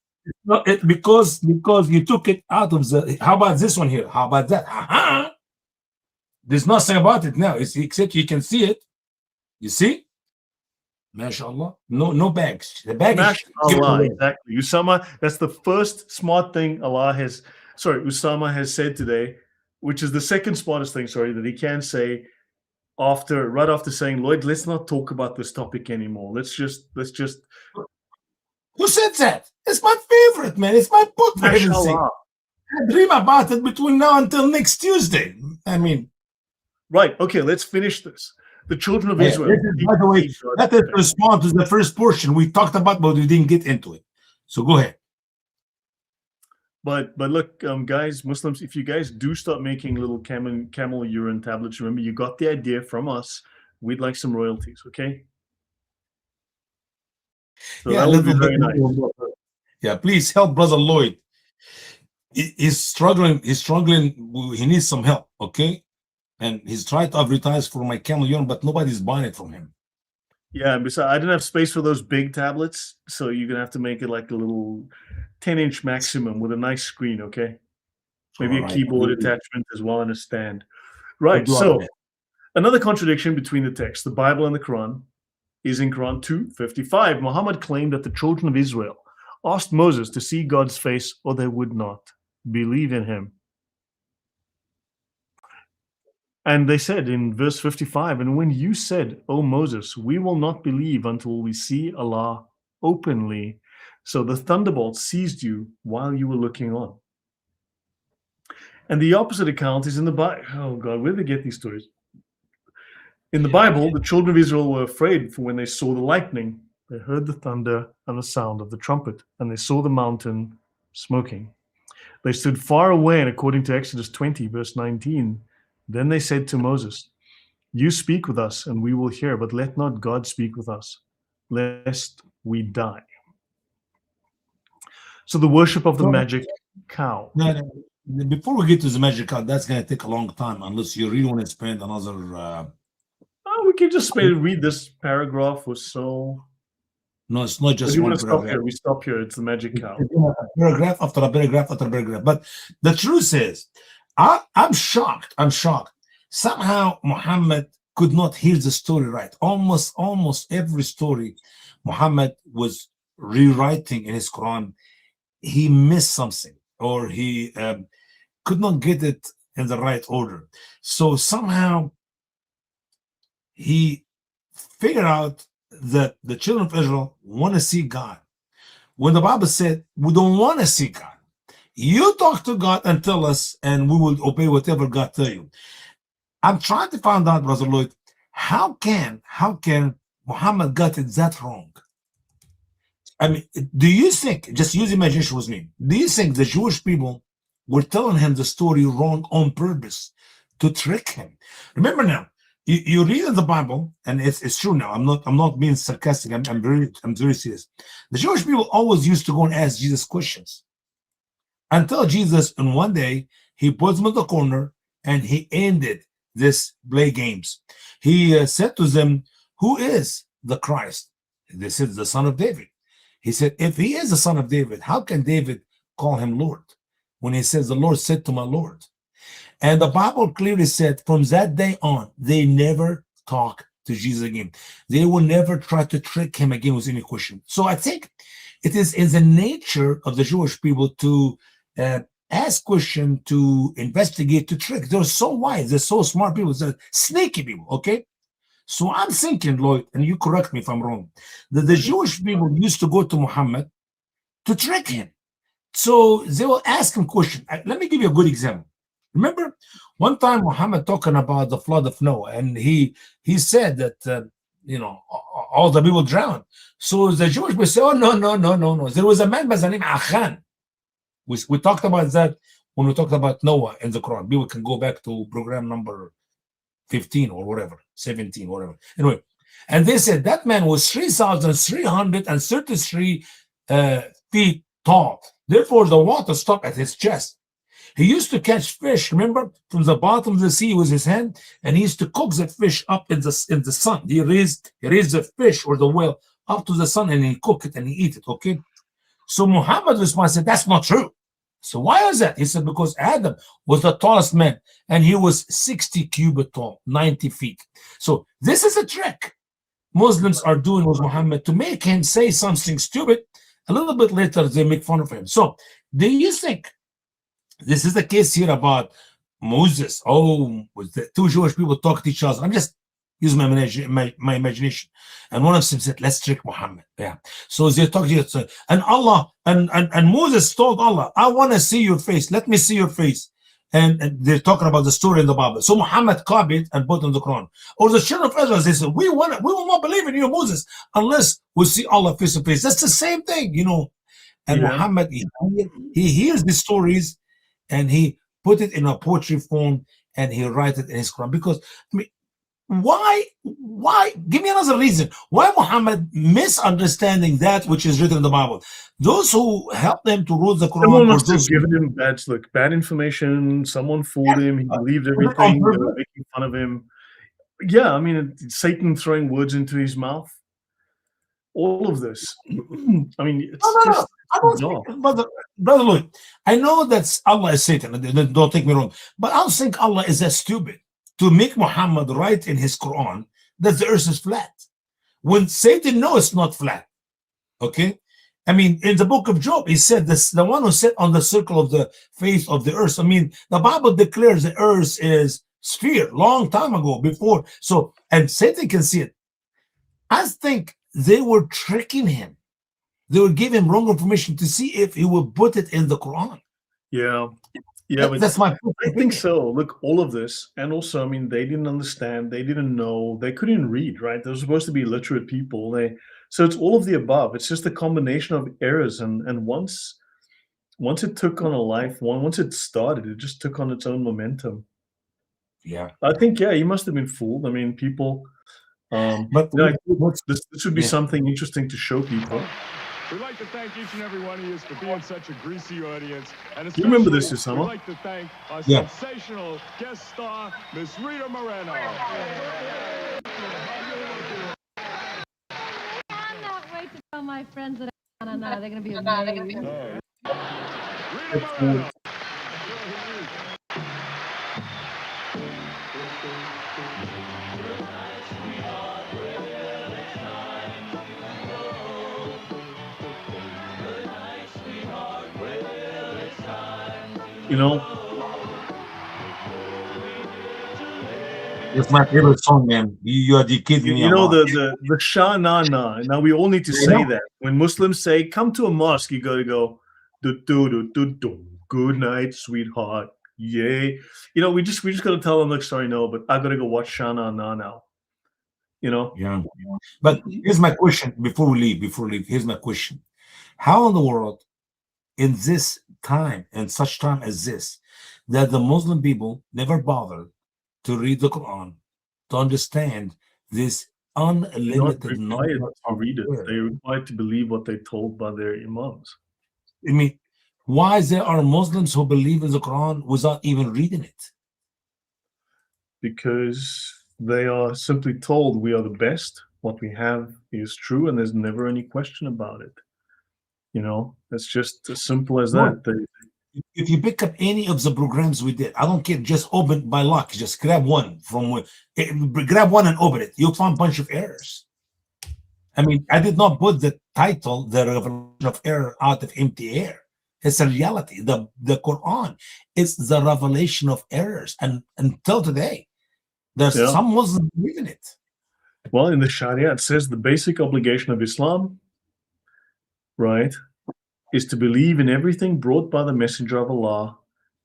No, because you took it out of the. How about this one here? How about that? There's nothing about it now. Except you can see it. You see? MashaAllah. No bags. The bag is given mashallah, away. exactly. Usama, that's the first smart thing Usama has said today, which is the second smartest thing, that he can say right after saying, Lloyd, let's not talk about this topic anymore. Let's just Who said that? It's my favorite, man. It's my book, for heaven's sake. mashallah. I dream about it between now until next Tuesday. I mean, Right. Okay, let's finish this. The children of yeah, Israel. by the way, that is response to the first portion we talked about, but we didn't get into it. So go ahead. But look, guys, Muslims, if you guys do start making little camel urine tablets, remember you got the idea from us. We'd like some royalties, okay? So Yeah, that a would be little bit very nice. more. Yeah, please help Brother Lloyd. He's struggling. He's struggling. He needs some help, okay? And he's trying to advertise for my camel urine, but nobody's buying it from him. Yeah, and besides, I didn't have space for those big tablets, so you're gonna have to make it like a little 10-inch maximum with a nice screen, okay? Maybe a keyboard attachment as well and a stand. Right. So another contradiction between the texts, the Bible and the Quran, is in Quran 2:55. Muhammad claimed that the children of Israel asked Moses to see God's face or they would not believe in him. And they said in verse 55, and when you said, O Moses, we will not believe until we see Allah openly, so the thunderbolt seized you while you were looking on. And the opposite account is in the Bible. Oh God, where do they get these stories? In the Bible, the children of Israel were afraid for when they saw the lightning. They heard the thunder and the sound of the trumpet, and they saw the mountain smoking. They stood far away, and according to Exodus 20, verse 19, then they said to Moses, you speak with us, and we will hear, but let not God speak with us, lest we die. So the worship of the magic cow. No, before we get to the magic cow, that's going to take a long time unless you really want to spend another. We can just read this paragraph or so. No, it's not just one paragraph. Stop here. We stop here. It's the magic cow. Paragraph after a paragraph after a paragraph. But the truth is, I'm shocked. I'm shocked. Somehow Muhammad could not hear the story right. Almost every story Muhammad was rewriting in his Quran, he missed something or he could not get it in the right order. So somehow he figured out that the children of Israel want to see God. When the Bible said, we don't want to see God. You talk to God and tell us, and we will obey whatever God tell you. I'm trying to find out, Brother Lloyd, how can Muhammad got it that wrong? I mean, do you think, just use imagination with me, do you think the Jewish people were telling him the story wrong on purpose to trick him? Remember now, you read in the Bible, and it's true now. I'm not being sarcastic. I'm very serious. The Jewish people always used to go and ask Jesus questions until Jesus, in one day, he puts them in the corner and he ended this play games. He said to them, "Who is the Christ?" They said, "The Son of David." He said, "If he is the Son of David, how can David call him Lord?" When he says, "The Lord said to my Lord." And the Bible clearly said from that day on, they never talk to Jesus again. They will never try to trick him again with any question. So I think it is in the nature of the Jewish people to ask questions, to investigate, to trick. They're so wise. They're so smart people. They're sneaky people, okay? So I'm thinking, Lloyd, and you correct me if I'm wrong, that the Jewish people used to go to Muhammad to trick him. So they will ask him questions. Let me give you a good example. Remember one time Muhammad talking about the flood of Noah, and he said that all the people drowned. So the Jewish will say, oh, no, no, no, no, no. There was a man by the name Achan. We talked about that when we talked about Noah in the Quran. People can go back to program number 15 or whatever, 17, whatever. Anyway, and they said that man was 3,333 feet tall. Therefore, the water stopped at his chest. He used to catch fish, remember, from the bottom of the sea with his hand, and he used to cook the fish up in the sun. He raised the fish or the whale up to the sun, and he cook it and he eat it. Okay. So Muhammad responded, said, that's not true. So why is that? He said, because Adam was the tallest man, and he was 60 cubit tall, 90 feet. So this is a trick Muslims are doing with Muhammad to make him say something stupid. A little bit later, they make fun of him. So do you think this is the case here about Moses? Oh, with the two Jewish people talk to each other. I'm just using my imagination. And one of them said, let's trick Muhammad. Yeah. So they talk to each other. And Allah, and Moses told Allah, I want to see your face. Let me see your face. And they're talking about the story in the Bible. So Muhammad copied and put in the Quran. Or the children of Israel, they said, we will not believe in you, Moses, unless we see Allah face to face. That's the same thing, you know. And Muhammad, he hears the stories and he put it in a poetry form and he write it in his Quran. Because I mean, why give me another reason why Muhammad misunderstanding that which is written in the Bible? Those who helped them to rule the Quran, someone must have given him bad information. Someone fooled him. He believed everything. They were making fun of him. Yeah, I mean, Satan throwing words into his mouth. All of this. I mean, it's Brother Lloyd, I know that Allah is Satan. Don't take me wrong, but I don't think Allah is that stupid to make Muhammad write in his Quran that the earth is flat, when Satan knows it's not flat. Okay, I mean, in the book of Job, he said this: the one who sat on the circle of the face of the earth. I mean, the Bible declares the earth is sphere long time ago before. So, and Satan can see it. I think they were tricking him. They would give him wrong information to see if he would put it in the Quran. Yeah. But that's my point. I think so. Look, all of this, and also, I mean, they didn't understand, they didn't know, they couldn't read, right? They're supposed to be literate people. So it's all of the above. It's just a combination of errors, and once it took on a life, once it started, it just took on its own momentum. Yeah, I think, he must have been fooled. I mean, people. but this would be something interesting to show people. We'd like to thank each and every one of you for being such a greasy audience. And you remember this, Usama? We'd like to thank our sensational guest star, Miss Rita Moreno. I cannot wait to tell my friends that I don't know. They're going to be amazed. Rita Moreno. You know, it's my favorite song, man. You educated me. You know the Shah na na. Now we all need to say that when Muslims say come to a mosque, you got to go do do do do do. Good night, sweetheart. Yay. You know, we just got to tell them, look, sorry, no, but I got to go watch Shah na na now. You know. Yeah. But here's my question before we leave. Here's my question: how in the world, in this time and such time as this, that the Muslim people never bothered to read the Quran to understand this unlimited number to read it? They're required to believe what they're told by their imams. I mean, why there are Muslims who believe in the Quran without even reading it? Because they are simply told we are the best. What we have is true, and there's never any question about it. You know, it's just as simple as that. If you pick up any of the programs we did, I don't care, just open by luck, just grab one and open it. You'll find a bunch of errors. I mean, I did not put the title, The Revelation of Error, out of empty air. It's a reality. The Quran is the revelation of errors. And until today, there's some Muslims believing it. Well, in the Sharia, it says the basic obligation of Islam, right, is to believe in everything brought by the Messenger of Allah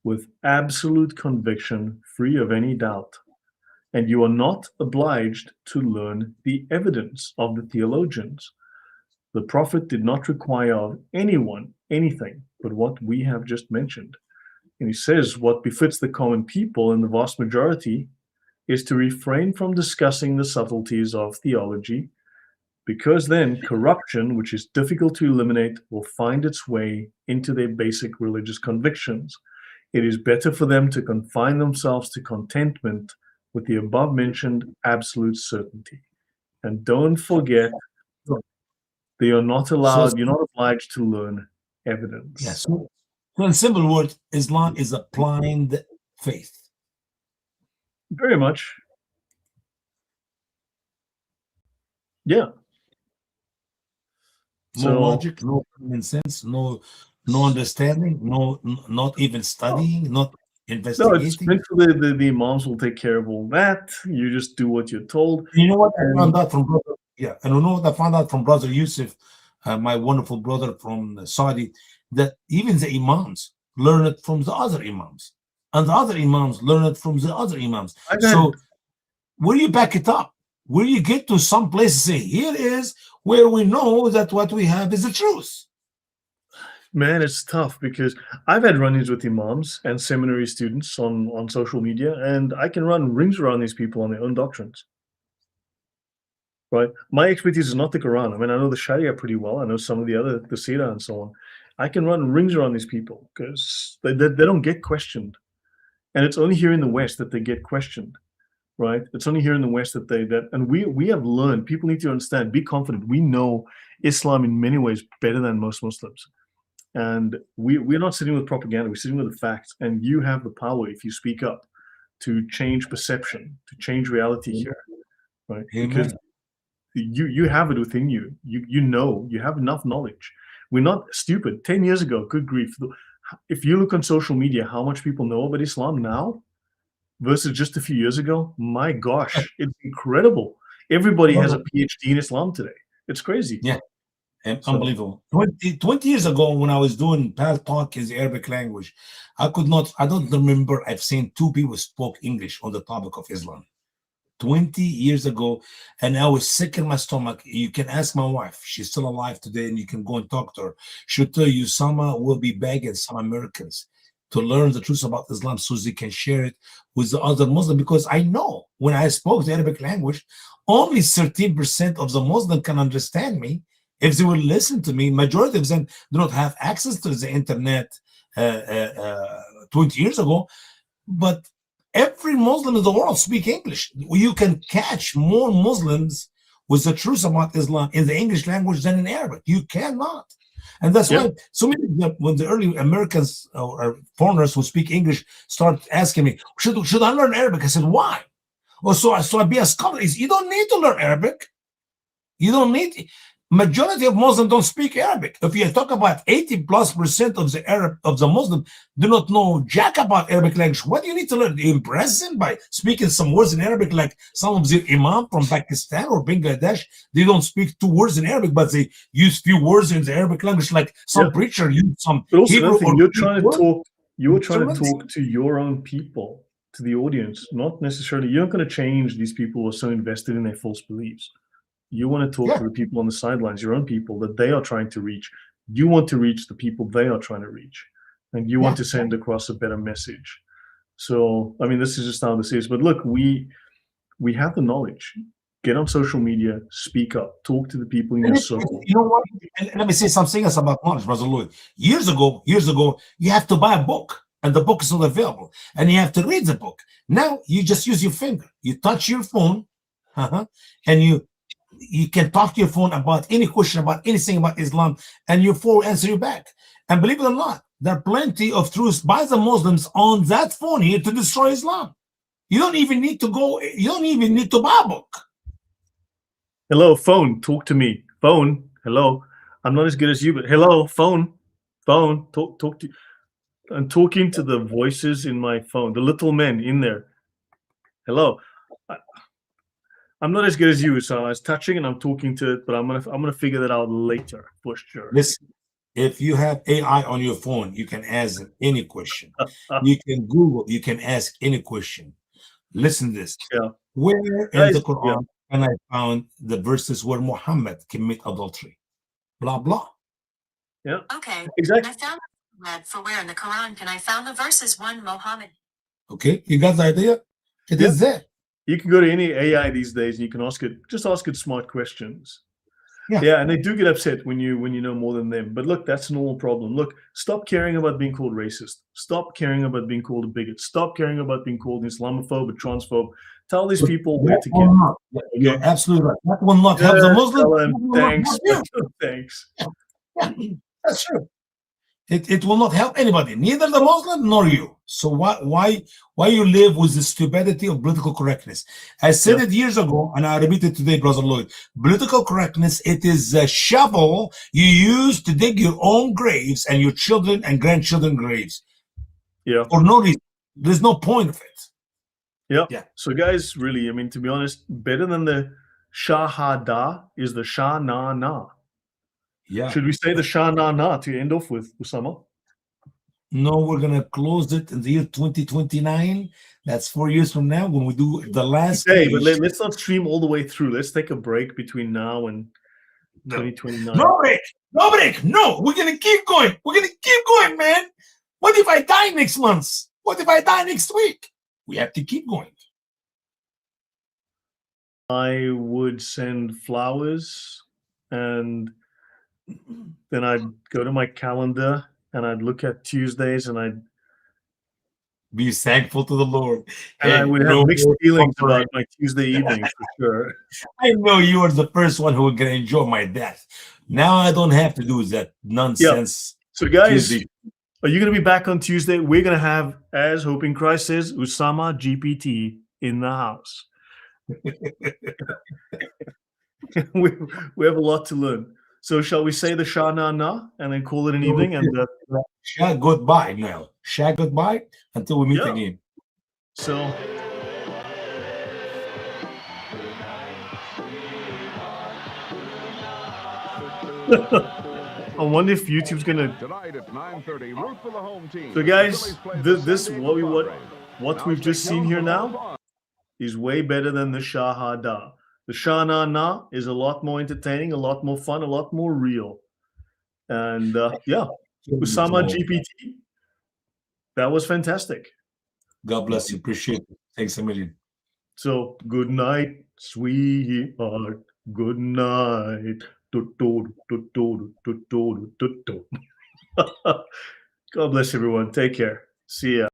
with absolute conviction, free of any doubt. and you are not obliged to learn the evidence of the theologians. The Prophet did not require of anyone anything but what we have just mentioned. And he says what befits the common people and the vast majority is to refrain from discussing the subtleties of theology, because then corruption, which is difficult to eliminate, will find its way into their basic religious convictions. It is better for them to confine themselves to contentment with the above mentioned absolute certainty. And don't forget, they are not So, allowed, you're not obliged to learn yeah, evidence. so in simple words, Islam is a blind faith. Very much. Yeah. No So, logic, no common sense, no understanding, not even studying, not no, it's investigating. meant for the imams will take care of all that. You just do what you're told. You know what I found And out from brother? Yeah, and you know what I found out from brother Yusuf, my wonderful brother from Saudi, that even the imams learn it from the other imams, and the other imams learn it from the other imams. I've had, So where you back it up, where you get to some place and say, here is where we know that what we have is the truth. man, it's tough because I've had run-ins with imams and seminary students on social media, and I can run rings around these people on their own doctrines. Right? My expertise is not the Quran. I mean, I know the Sharia pretty well. I know some of the other, the Sira and so on. I can run rings around these people because they don't get questioned. And it's only here in the West that they get questioned, right? It's only here in the West and we have learned, people need to understand, be confident. We know Islam in many ways better than most Muslims. And we're not sitting with propaganda, we're sitting with the facts. And you have the power, if you speak up, to change perception, to change reality here, right? Because Amen. you have it within you. You know, you have enough knowledge. We're not stupid. 10 years ago, good grief. If you look on social media, how much people know about Islam now versus just a few years ago, my gosh, it's incredible. Everybody has a Brother, PhD in Islam today. It's crazy. yeah, So, unbelievable. 20 years ago, when I was doing PAL talk in the Arabic language, I don't remember I've seen two people spoke English on the topic of Islam. 20 years ago, and I was sick in my stomach. You can ask my wife, she's still alive today, and you can go and talk to her. She'll tell you Usama will be begging some Americans to learn the truth about Islam so they can share it with the other Muslim, because I know when I spoke the Arabic language, only 13% of the Muslim can understand me. If they will listen to me, majority of them do not have access to the internet 20 years ago. But every Muslim in the world speak English. You can catch more Muslims with the truth about Islam in the English language than in Arabic. You cannot. And that's yep. why so many, when the early Americans or foreigners who speak English start asking me, should I learn Arabic? I said, why? Well, so I be a scholar. You don't need to learn Arabic. You don't need. Majority of Muslims don't speak Arabic. If you talk about 80+% of the Muslim do not know jack about Arabic language, what do you need to learn? Do you impress them by speaking some words in Arabic, like some of the imam from Pakistan or Bangladesh? They don't speak 2 words in Arabic, but they use few words in the Arabic language, like some Yep. preacher use some But also Hebrew another thing, or you're Greek trying to word. talk, you're trying to Tremendous. talk to your own people, to the audience, not necessarily, you're not going to change these people who are so invested in their false beliefs. You want to talk Yeah. to the people on the sidelines, your own people that they are trying to reach. You want to reach the people they are trying to reach, and you want to send across a better message. So, I mean, this is just how this is. But look, we have the knowledge. Get on social media, speak up, talk to the people in your circle. You know what? And let me say something else about knowledge, Brother Lloyd. Years ago, you have to buy a book, and the book is not available, and you have to read the book. Now you just use your finger. You touch your phone, and you can talk to your phone about any question about anything about Islam, and your phone will answer you back. And believe it or not, there are plenty of truths by the Muslims on that phone here to destroy Islam. You don't even need to buy a book. Hello, phone, talk to me. Phone, hello. I'm not as good as you, but hello, phone, talk to. I'm talking to the voices in my phone, the little men in there. Hello. I'm not as good as you, so I was touching and I'm talking to it, but I'm gonna figure that out later for sure. Listen, if you have AI on your phone, you can ask any question. You can Google, you can ask any question. Listen to this. Yeah. Where in Guys, the yeah. Quran can I found the verses where Muhammad commit adultery? Blah blah. Yeah. Okay. Exactly. I found that for where in the Quran can I found the verses one Mohammed. Okay, you got the idea? It Yeah. is there. You can go to any AI these days and you can ask it smart questions. Yeah. Yeah, and they do get upset when you know more than them. But look, that's a normal problem. Look, stop caring about being called racist. Stop caring about being called a bigot. Stop caring about being called an Islamophobe, a transphobe. Tell these people where to get. You're absolutely right. That will not help the Yeah, Muslim. tell them, That will not thanks, help you. but no thanks. Yeah, that's true. It will not help anybody, neither the Muslim nor you. So why you live with the stupidity of political correctness? I said Yeah. it years ago, and I repeat it today, Brother Lloyd. Political correctness, it is a shovel you use to dig your own graves and your children and grandchildren graves. Yeah. For no reason. There's no point of it. Yeah. Yeah. So guys, really, I mean, to be honest, better than the Shahada is the Shah Na Na. Yeah. Should we say the Shah Na Na to end off with, Usama? No, we're gonna close it in the year 2029. That's 4 years from now when we do the last Hey, but page. let's not stream all the way through. Let's take a break between now and No. 2029. No break. No break. No, we're gonna keep going. We're gonna keep going, man. What if I die next month? What if I die next week? We have to keep going. I would send flowers, and then I'd go to my calendar and I'd look at Tuesdays, and Be thankful to the Lord. I would have mixed feelings about my Tuesday evenings for sure. I know you are the first one who are gonna enjoy my death. Now I don't have to do that nonsense. So guys, Tuesday. are you going to be back on Tuesday? We're going to have, as Hope in Christ says, Usama GPT in the house. we have a lot to learn. So shall we say the Shah Na Na and then call it an evening? And Shah goodbye now. Shah goodbye until we meet Yeah. again. so I wonder if YouTube's going to. Tonight at 9:30, root for the home team. So guys, this what we've just seen here now is way better than the Shahada. The Shah Na Na is a lot more entertaining, a lot more fun, a lot more real. And yeah, Usama GPT, that was fantastic. God bless you. Appreciate it. Thanks a million. So good night, sweetheart. Good night. God bless everyone. Take care. See ya.